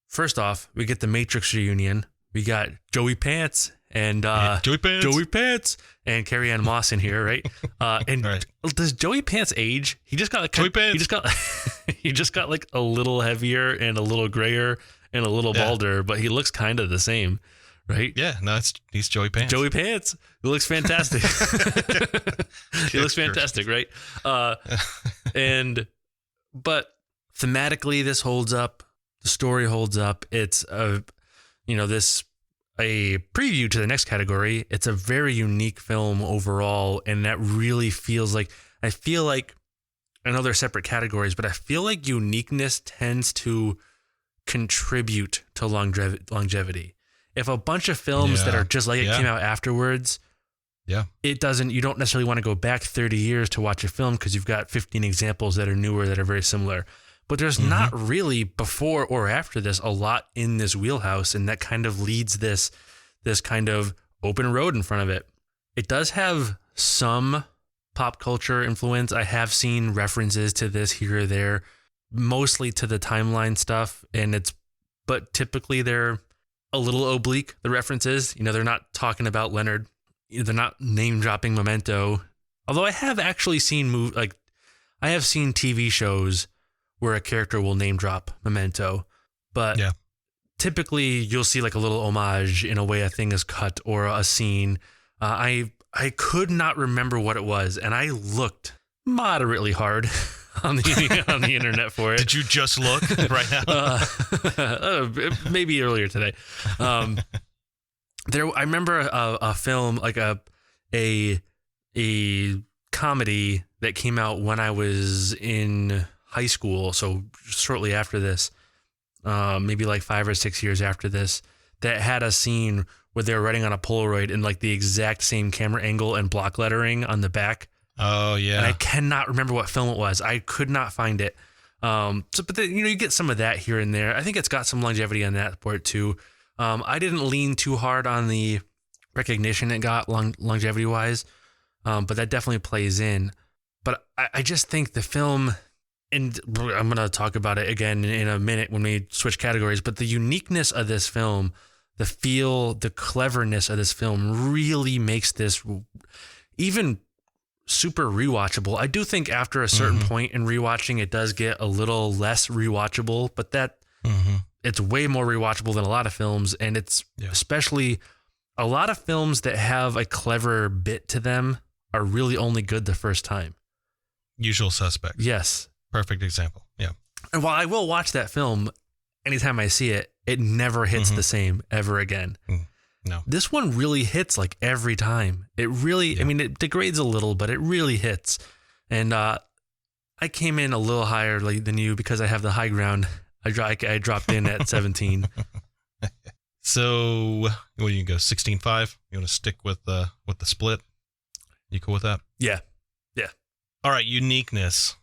first off, we get the Matrix reunion. We got Joey Pants and Joey Pants and Carrie Ann-Moss in here, right? And right. Does Joey Pants age? He just got Joey Pants. He just got like a little heavier and a little grayer and a little balder, but he looks kind of the same. Right? Yeah, no, he's Joey Pants. Joey Pants. He looks fantastic. He looks fantastic, right? But thematically, this holds up. The story holds up. It's a preview to the next category. It's a very unique film overall, and that really feels like, I know they're separate categories, but I feel like uniqueness tends to contribute to longevity. If a bunch of films that are just like it came out afterwards, you don't necessarily want to go back 30 years to watch a film because you've got 15 examples that are newer that are very similar. But there's not really before or after this a lot in this wheelhouse, and that kind of leads this kind of open road in front of it. It does have some pop culture influence. I have seen references to this here or there, mostly to the timeline stuff, but typically they're a little oblique, the references. They're not talking about Leonard. They're not name dropping Memento. Although I have actually seen I have seen TV shows where a character will name drop Memento, but typically you'll see like a little homage in a way a thing is cut or a scene. I could not remember what it was, and I looked moderately hard on the internet for it. Did you just look right now? Maybe earlier today. I remember a film, like a comedy that came out when I was in high school. So shortly after this, maybe like 5 or 6 years after this, that had a scene where they were writing on a Polaroid in like the exact same camera angle and block lettering on the back. Oh yeah. And I cannot remember what film it was. I could not find it. You get some of that here and there. I think it's got some longevity on that part too. I didn't lean too hard on the recognition it got longevity wise. But that definitely plays in. But I just think the film, and I'm going to talk about it again in a minute when we switch categories, but the uniqueness of this film, the feel, the cleverness of this film really makes this even super rewatchable. I do think after a certain point in rewatching, it does get a little less rewatchable, but it's way more rewatchable than a lot of films. And it's especially a lot of films that have a clever bit to them are really only good the first time. Usual Suspects. Yes. Perfect example. Yeah. And while I will watch that film anytime I see it, it never hits the same ever again. No. This one really hits like every time. It really, I mean, it degrades a little, but it really hits. And I came in a little higher than you because I have the high ground. I dropped in at 17. So, what do you go? 16.5? You want to stick with the split? You cool with that? Yeah. All right, uniqueness.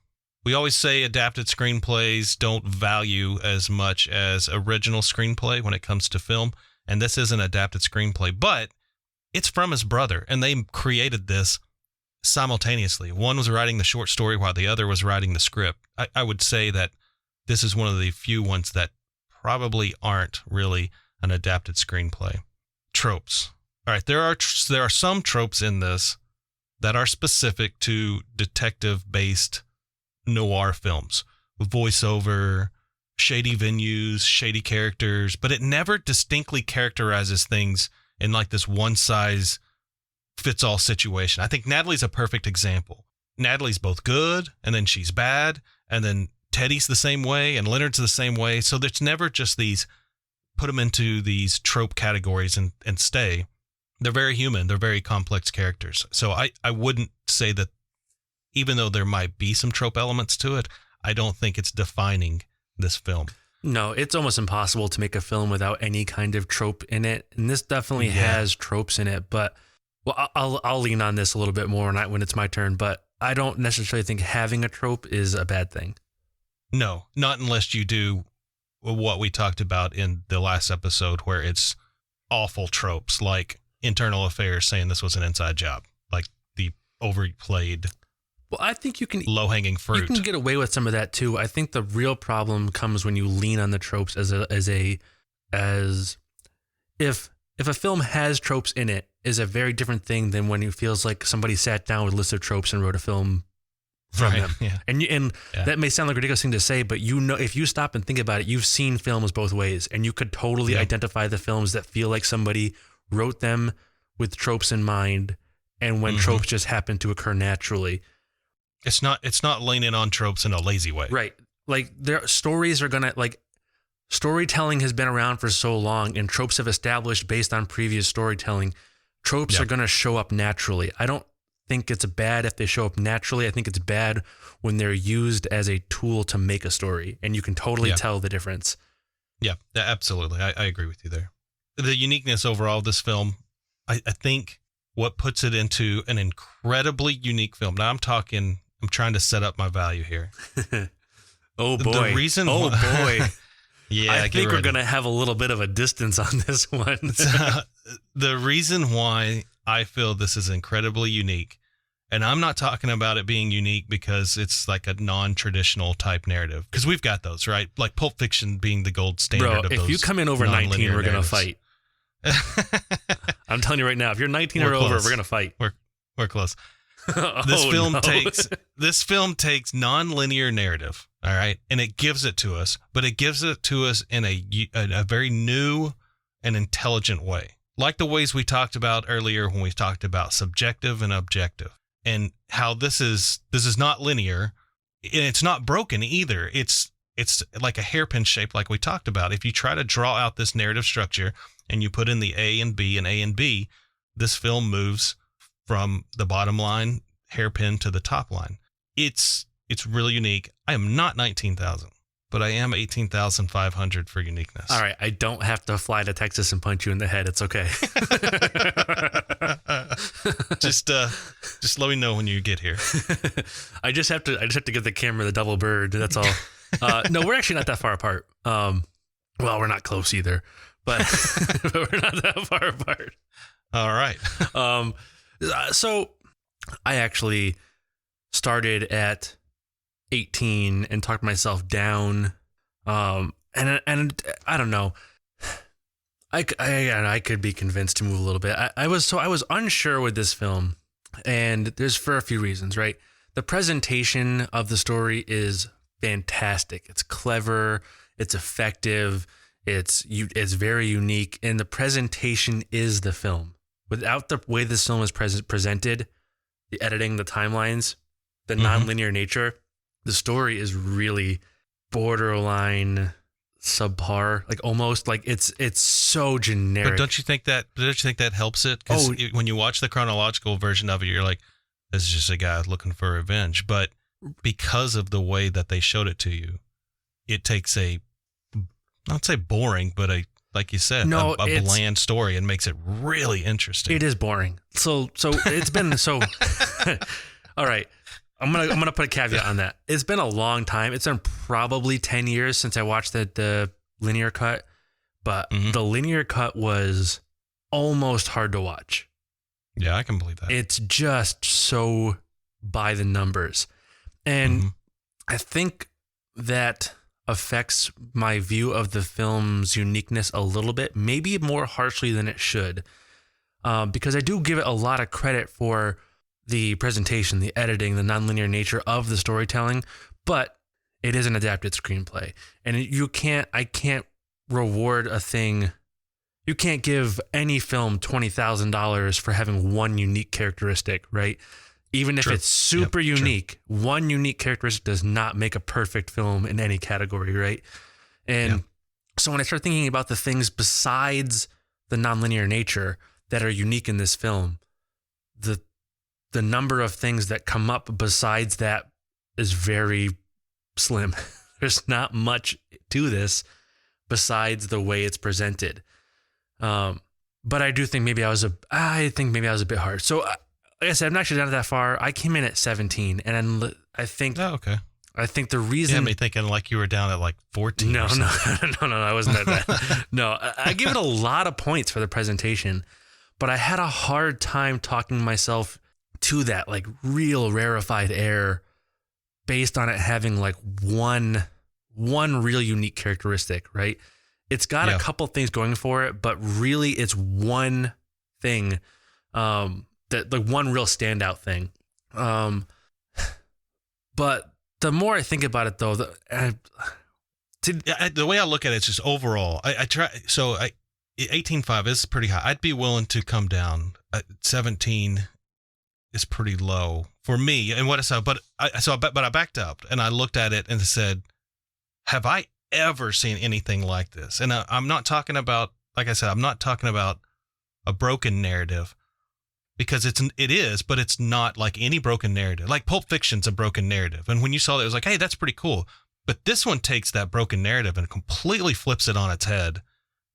We always say adapted screenplays don't value as much as original screenplay when it comes to film, and this is an adapted screenplay, but it's from his brother, and they created this simultaneously. One was writing the short story while the other was writing the script. I would say that this is one of the few ones that probably aren't really an adapted screenplay. Tropes. All right, there are some tropes in this that are specific to detective-based noir films. Voiceover, shady venues, shady characters, but it never distinctly characterizes things in like this one-size-fits-all situation. I think Natalie's a perfect example. Natalie's both good, and then she's bad, and then Teddy's the same way, and Leonard's the same way. So there's never just these, put them into these trope categories and stay. They're very human. They're very complex characters. So I wouldn't say that, even though there might be some trope elements to it, I don't think it's defining this film. No, it's almost impossible to make a film without any kind of trope in it. And this definitely has tropes in it, but well, I'll lean on this a little bit more when it's my turn, but I don't necessarily think having a trope is a bad thing. No, not unless you do what we talked about in the last episode, where it's awful tropes like Internal Affairs saying this was an inside job, like the overplayed. Well, I think you can low-hanging fruit. You can get away with some of that too. I think the real problem comes when you lean on the tropes as if a film has tropes in it is a very different thing than when it feels like somebody sat down with a list of tropes and wrote a film from them. Yeah. And that may sound like a ridiculous thing to say, but you know, if you stop and think about it, you've seen films both ways, and you could totally identify the films that feel like somebody wrote them with tropes in mind, and when tropes just happen to occur naturally. It's not leaning on tropes in a lazy way. Right. Like stories are gonna, like, storytelling has been around for so long, and tropes have established based on previous storytelling. Tropes are gonna show up naturally. I don't think it's bad if they show up naturally. I think it's bad when they're used as a tool to make a story, and you can totally tell the difference. Yeah, absolutely. I agree with you there. The uniqueness overall of this film, I think what puts it into an incredibly unique film. Now I'm trying to set up my value here. Oh boy. The reason yeah, I think we're going to have a little bit of a distance on this one. The reason why I feel this is incredibly unique, and I'm not talking about it being unique because it's like a non-traditional type narrative, because we've got those, right? Like Pulp Fiction being the gold standard of those. If you come in over 19, we're going to fight. I'm telling you right now, if you're 19 or over, we're going to fight. We're close. This film takes non-linear narrative, all right, and it gives it to us, but it gives it to us in a very new and intelligent way, like the ways we talked about earlier when we talked about subjective and objective, and how this is not linear, and it's not broken either. It's like a hairpin shape, like we talked about. If you try to draw out this narrative structure and you put in the A and B, this film moves from the bottom line hairpin to the top line. It's really unique. I am not 19,000, but I am 18,500 for uniqueness. All right, I don't have to fly to Texas and punch you in the head. It's okay. Just let me know when you get here. I just have to give the camera the double bird. That's all. No, we're actually not that far apart. Well, we're not close either, but we're not that far apart. All right. So I actually started at 18 and talked myself down. And I don't know. I could be convinced to move a little bit. I was unsure with this film, and there's for a few reasons, right? The presentation of the story is fantastic. It's clever. It's effective. It's very unique, and the presentation is the film. Without the way this film is presented, the editing, the timelines, the nonlinear nature, the story is really borderline subpar, like almost like it's so generic. But don't you think that helps it? Because when you watch the chronological version of it, you're like, this is just a guy looking for revenge. But because of the way that they showed it to you, it takes not say boring, but like you said, a bland story and makes it really interesting. It is boring. So it's been so. All right, I'm gonna put a caveat on that. It's been a long time. It's been probably 10 years since I watched the linear cut, but the linear cut was almost hard to watch. Yeah, I can believe that. It's just so by the numbers, and I think that affects my view of the film's uniqueness a little bit, maybe more harshly than it should, because I do give it a lot of credit for the presentation, the editing, the nonlinear nature of the storytelling, but it is an adapted screenplay, and I can't reward a thing. You can't give any film $20,000 for having one unique characteristic, right? Even if it's super unique, one unique characteristic does not make a perfect film in any category, right? And so when I start thinking about the things besides the nonlinear nature that are unique in this film, the number of things that come up besides that is very slim. There's not much to this besides the way it's presented. But I do think maybe I was a bit hard. So like I said, I'm not actually down that far. I came in at 17, and I think I think the reason... You had me thinking like you were down at like 14. No, I wasn't at that. No, I give it a lot of points for the presentation, but I had a hard time talking myself to that like real rarefied air based on it having like one real unique characteristic, right? It's got a couple things going for it, but really it's one thing, that like one real standout thing. But the more I think about it, though, the way I look at it is just overall. I try. So 18.5 is pretty high. I'd be willing to come down. 17 is pretty low for me. And what I saw, but I backed up and I looked at it and said, "Have I ever seen anything like this?" And I'm not talking about, like I said, I'm not talking about a broken narrative. Because it is, but it's not like any broken narrative. Like Pulp Fiction's a broken narrative. And when you saw it, it was like, hey, that's pretty cool. But this one takes that broken narrative and completely flips it on its head.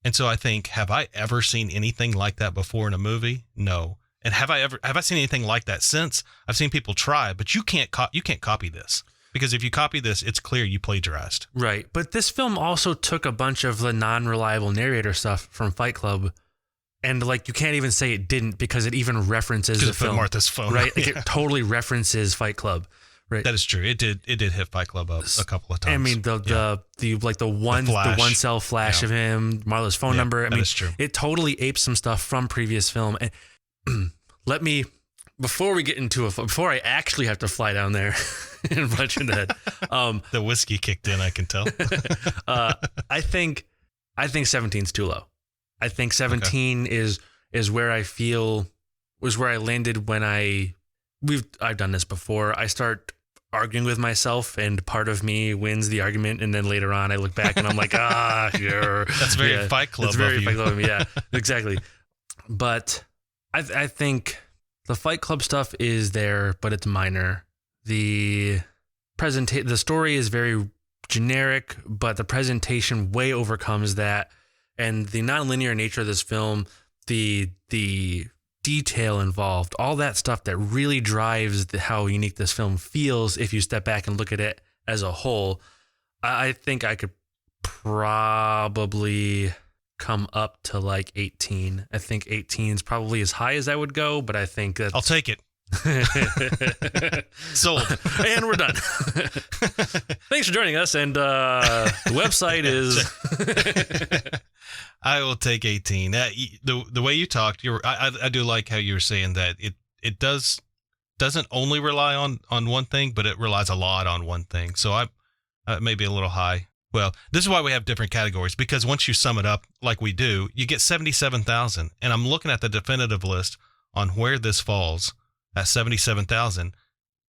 And so I think, have I ever seen anything like that before in a movie? No. And have I seen anything like that since? I've seen people try, but you can't copy this. Because if you copy this, it's clear you plagiarized. Right. But this film also took a bunch of the non-reliable narrator stuff from Fight Club. And like, you can't even say it didn't, because it even references the film. Martha's phone. Right. Like, it totally references Fight Club. Right. That is true. It did hit Fight Club up a couple of times. I mean, the one cell flash of him, Marlo's phone number. I mean, is true. It totally apes some stuff from previous film. And before I actually have to fly down there and punch in the head. The whiskey kicked in, I can tell. I think 17's too low. I think 17 is where I feel was where I landed when I've done this before. I start arguing with myself, and part of me wins the argument, and then later on I look back and I'm like, sure. That's very Fight Club. That's very Fight Club of me. Yeah, exactly. But I think the Fight Club stuff is there, but it's minor. The story is very generic, but the presentation way overcomes that. And the nonlinear nature of this film, the detail involved, all that stuff that really drives how unique this film feels if you step back and look at it as a whole, I think I could probably come up to like 18. I think 18 is probably as high as I would go, but I think that I'll take it. Sold. And we're done. Thanks for joining us. And the website is... I will take 18. The way you talked, I do like how you were saying that it doesn't only rely on one thing, but it relies a lot on one thing. So I may be a little high. Well, this is why we have different categories, because once you sum it up like we do, you get 77,000. And I'm looking at the definitive list on where this falls at 77,000.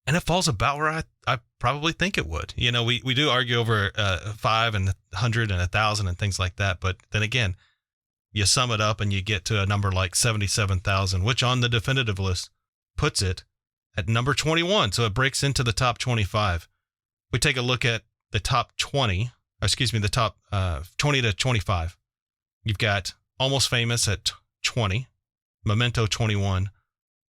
And it falls about where I probably think it would. You know, we do argue over 5 and 100 and 1,000 and things like that. But then again, you sum it up and you get to a number like 77,000, which on the definitive list puts it at number 21. So it breaks into the top 25. We take a look at the top 20, the top 20 to 25. You've got Almost Famous at 20, Memento 21,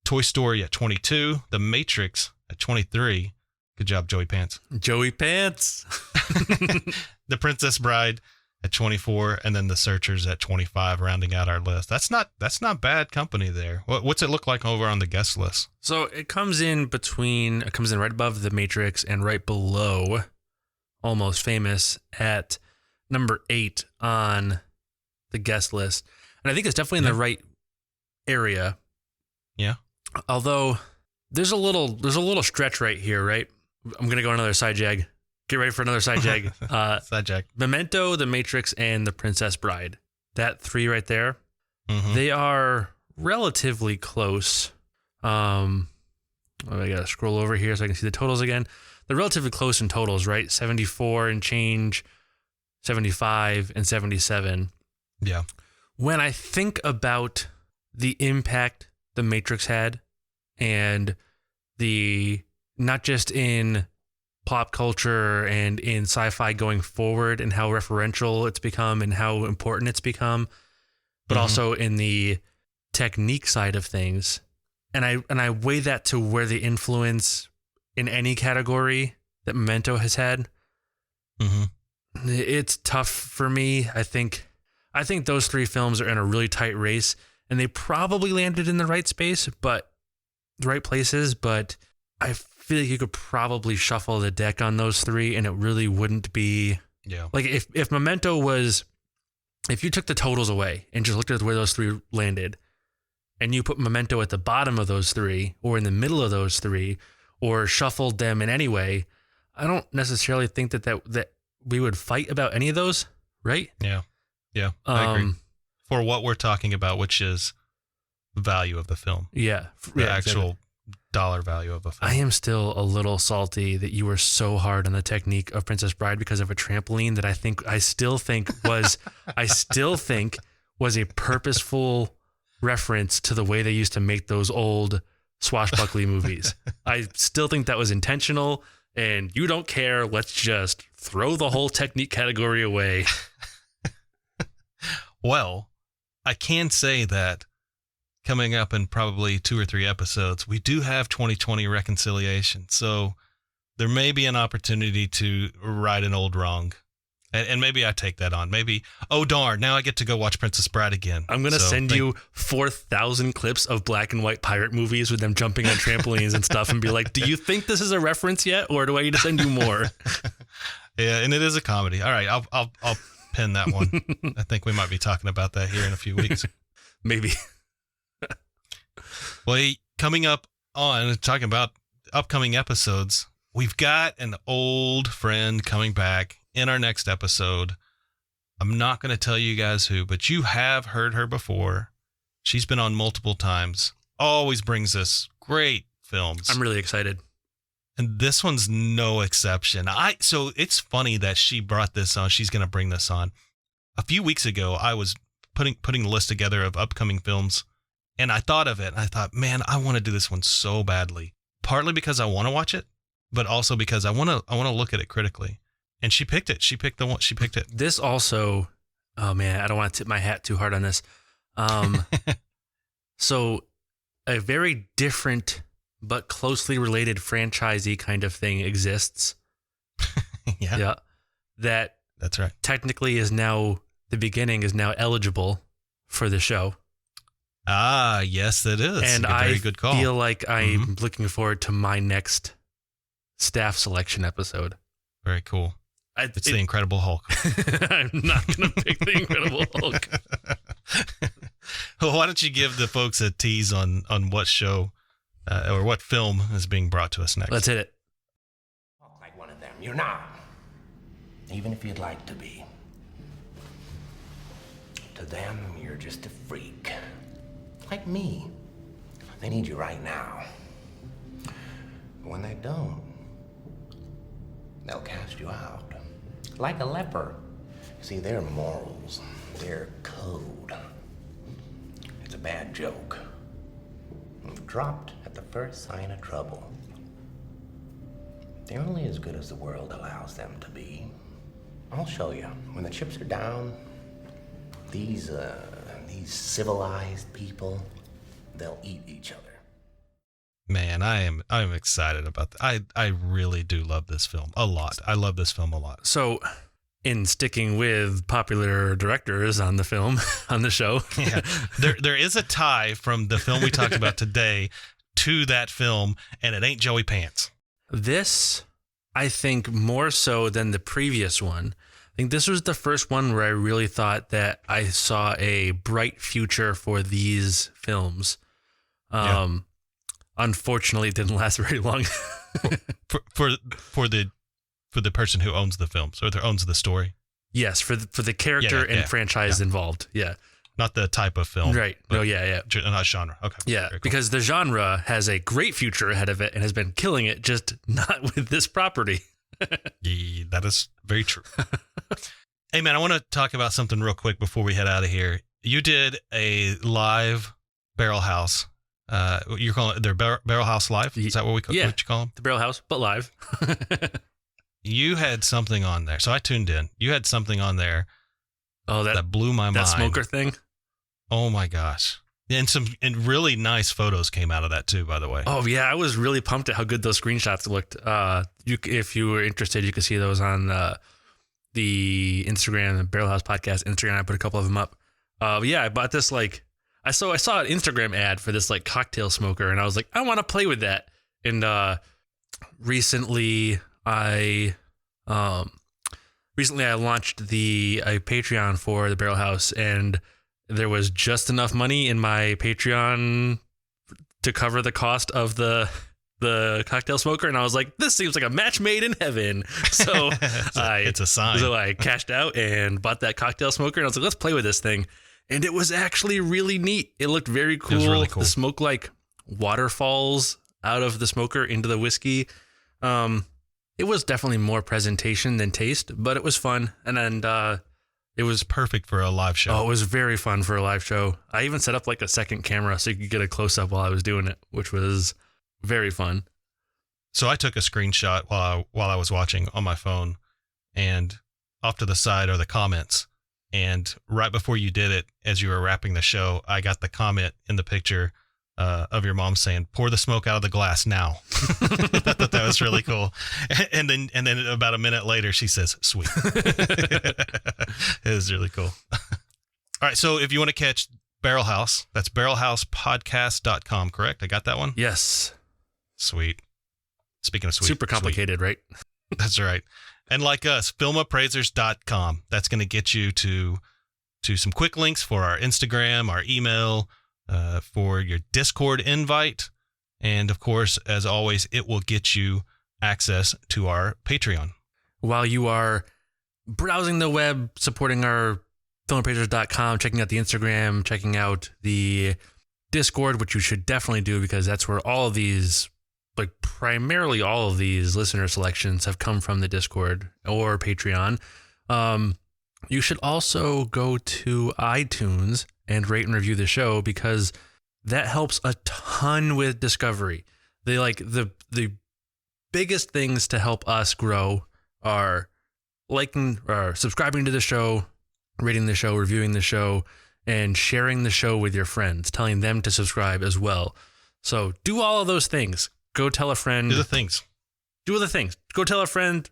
Toy Story at 22, The Matrix at 23. Good job, Joey Pants. Joey Pants. The Princess Bride at 24, and then The Searchers at 25, rounding out our list. That's not bad company there. What's it look like over on the guest list? So it comes in right above The Matrix and right below Almost Famous at number 8 on the guest list. And I think it's definitely in the right area. Yeah. Although there's a little stretch right here, right? I'm going to go another side jag. Get ready for another side jag. Side jag. Memento, The Matrix, and The Princess Bride. That 3 right there. Mm-hmm. They are relatively close. I got to scroll over here so I can see the totals again. They're relatively close in totals, right? 74 and change, 75 and 77. Yeah. When I think about the impact The Matrix had, and the not just in pop culture and in sci-fi going forward and how referential it's become and how important it's become, but also in the technique side of things. And I weigh that to where the influence in any category that Memento has had. It's tough for me. I think those 3 films are in a really tight race, and they probably landed in the right space, but the right places, but I feel like you could probably shuffle the deck on those 3 and it really wouldn't be like if Memento was, if you took the totals away and just looked at where those 3 landed and you put Memento at the bottom of those 3 or in the middle of those 3 or shuffled them in any way, I don't necessarily think that we would fight about any of those, right? Yeah, I agree. For what we're talking about, which is value of the film. The actual dollar value of a film. I am still a little salty that you were so hard on the technique of Princess Bride because of a trampoline that I still think was a purposeful reference to the way they used to make those old swashbuckling movies. I still think that was intentional, and you don't care. Let's just throw the whole technique category away. Well, I can say that coming up in probably 2 or 3 episodes, we do have 2020 reconciliation. So there may be an opportunity to right an old wrong. And maybe I take that on. Maybe, oh, darn, now I get to go watch Princess Bride again. I'm going to send you 4,000 clips of black and white pirate movies with them jumping on trampolines and stuff and be like, do you think this is a reference yet? Or do I need to send you more? Yeah, and it is a comedy. All right, I'll pin that one. I think we might be talking about that here in a few weeks. Maybe. Well, coming up on talking about upcoming episodes, we've got an old friend coming back in our next episode. I'm not going to tell you guys who, but you have heard her before. She's been on multiple times. Always brings us great films. I'm really excited. And this one's no exception. So it's funny that she brought this on. She's going to bring this on. A few weeks ago, I was putting the list together of upcoming films, and I thought of it. And I thought, man, I want to do this one so badly. Partly because I want to watch it, but also because I want to look at it critically. And she picked it. She picked it. This also, oh man, I don't want to tip my hat too hard on this. So a very different but closely related franchisee kind of thing exists. Yeah. That's right. Technically is now, the beginning is now eligible for the show. Ah, yes, it is. And very good call. Feel like I'm looking forward to my next staff selection episode. Very cool. It's the Incredible Hulk. I'm not going to pick the Incredible Hulk. Well, why don't you give the folks a tease on what show or what film is being brought to us next? Let's hit it. Like one of them. You're not. Even if you'd like to be. To them, you're just a freak. Like me. They need you right now. When they don't, they'll cast you out. Like a leper. See, their morals, their code. It's a bad joke. Dropped at the first sign of trouble. They're only as good as the world allows them to be. I'll show you. When the chips are down, these civilized people, they'll eat each other. Man, I'm excited about that. I really do love this film a lot. I love this film a lot. So, in sticking with popular directors on the film, on the show. Yeah. There is a tie from the film we talked about today to that film, and it ain't Joey Pants. This, I think, more so than the previous one. I think this was the first one where I really thought that I saw a bright future for these films. Unfortunately, it didn't last very long. for the person who owns the film, so who owns the story. Yes, for the character and franchise involved. Yeah. Not the type of film. Right. No, yeah. Not genre. Okay. Yeah, cool. because the genre has a great future ahead of it and has been killing it, just not with this property. Yeah, that is very true. Hey, man, I want to talk about something real quick before we head out of here. You did a live Barrel House. You're calling it their Barrel House Live? Is that what what you call them? The Barrel House, but live. You had something on there. So I tuned in. You had something on there. Oh, that blew my mind. That smoker thing? Oh my gosh. And really nice photos came out of that too, by the way. Oh yeah, I was really pumped at how good those screenshots looked. If you were interested, you could see those on the Instagram, the Barrel House Podcast Instagram. I put a couple of them up. Yeah, I bought this I saw an Instagram ad for this cocktail smoker, and I was like, I want to play with that. And recently I launched a Patreon for the Barrel House, and there was just enough money in my Patreon to cover the cost of the cocktail smoker, and I was like, this seems like a match made in heaven. So it's a sign. So I cashed out and bought that cocktail smoker, and I was like, let's play with this thing. And it was actually really neat. It looked very cool. It was really cool. The smoke waterfalls out of the smoker into the whiskey. It was definitely more presentation than taste, but it was fun. And then it was perfect for a live show. Oh, it was very fun for a live show. I even set up a second camera so you could get a close up while I was doing it, which was very fun. So I took a screenshot while I was watching on my phone, and off to the side are the comments. And right before you did it, as you were wrapping the show, I got the comment in the picture of your mom saying, "Pour the smoke out of the glass now." I thought that was really cool. And then about a minute later, she says, "Sweet." It was really cool. All right. So if you want to catch Barrel House, that's barrelhousepodcast.com, correct? I got that one? Yes. Sweet. Speaking of sweet. Super complicated, right? That's right. And like us, filmappraisers.com. That's going to get you to some quick links for our Instagram, our email, for your Discord invite. And of course, as always, it will get you access to our Patreon. While you are browsing the web, supporting our filmappraisers.com, checking out the Instagram, checking out the Discord, which you should definitely do because that's where all of these, primarily all of these listener selections have come from the Discord or Patreon. You should also go to iTunes and rate and review the show because that helps a ton with discovery. The biggest things to help us grow are liking or subscribing to the show, rating the show, reviewing the show, and sharing the show with your friends, telling them to subscribe as well. So do all of those things. Go tell a friend. Do the things. Do the things. Go tell a friend,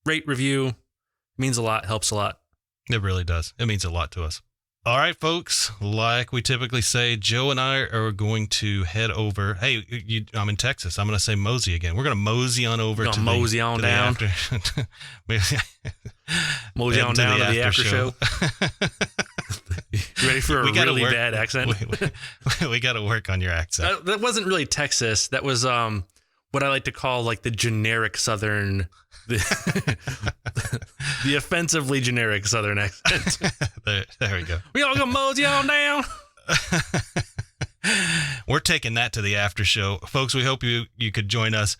rate, review. It means a lot, helps a lot. It really does. It means a lot to us. All right, folks, like we typically say, Joe and I are going to head over. Hey, I'm in Texas. I'm going to say mosey again. We're going to mosey on over to mosey on down. Mosey on down to the after show. You ready for a really bad accent? We got to work on your accent. That wasn't really Texas. That was what I like to call the generic Southern, the offensively generic Southern accent. There we go. We all go mosey on down. We're taking that to the after show. Folks, we hope you could join us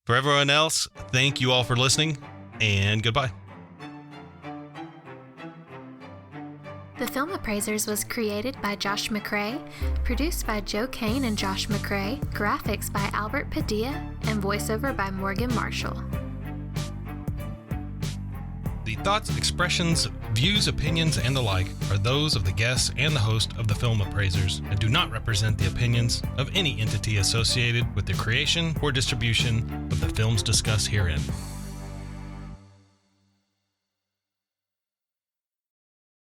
For everyone else, thank you all for listening, and goodbye. The Film Appraisers was created by Josh McCrae, produced by Joe Kane and Josh McCrae, graphics by Albert Padilla, and voiceover by Morgan Marshall. The thoughts, expressions, views, opinions, and the like are those of the guests and the host of the Film Appraisers and do not represent the opinions of any entity associated with the creation or distribution of the films discussed herein.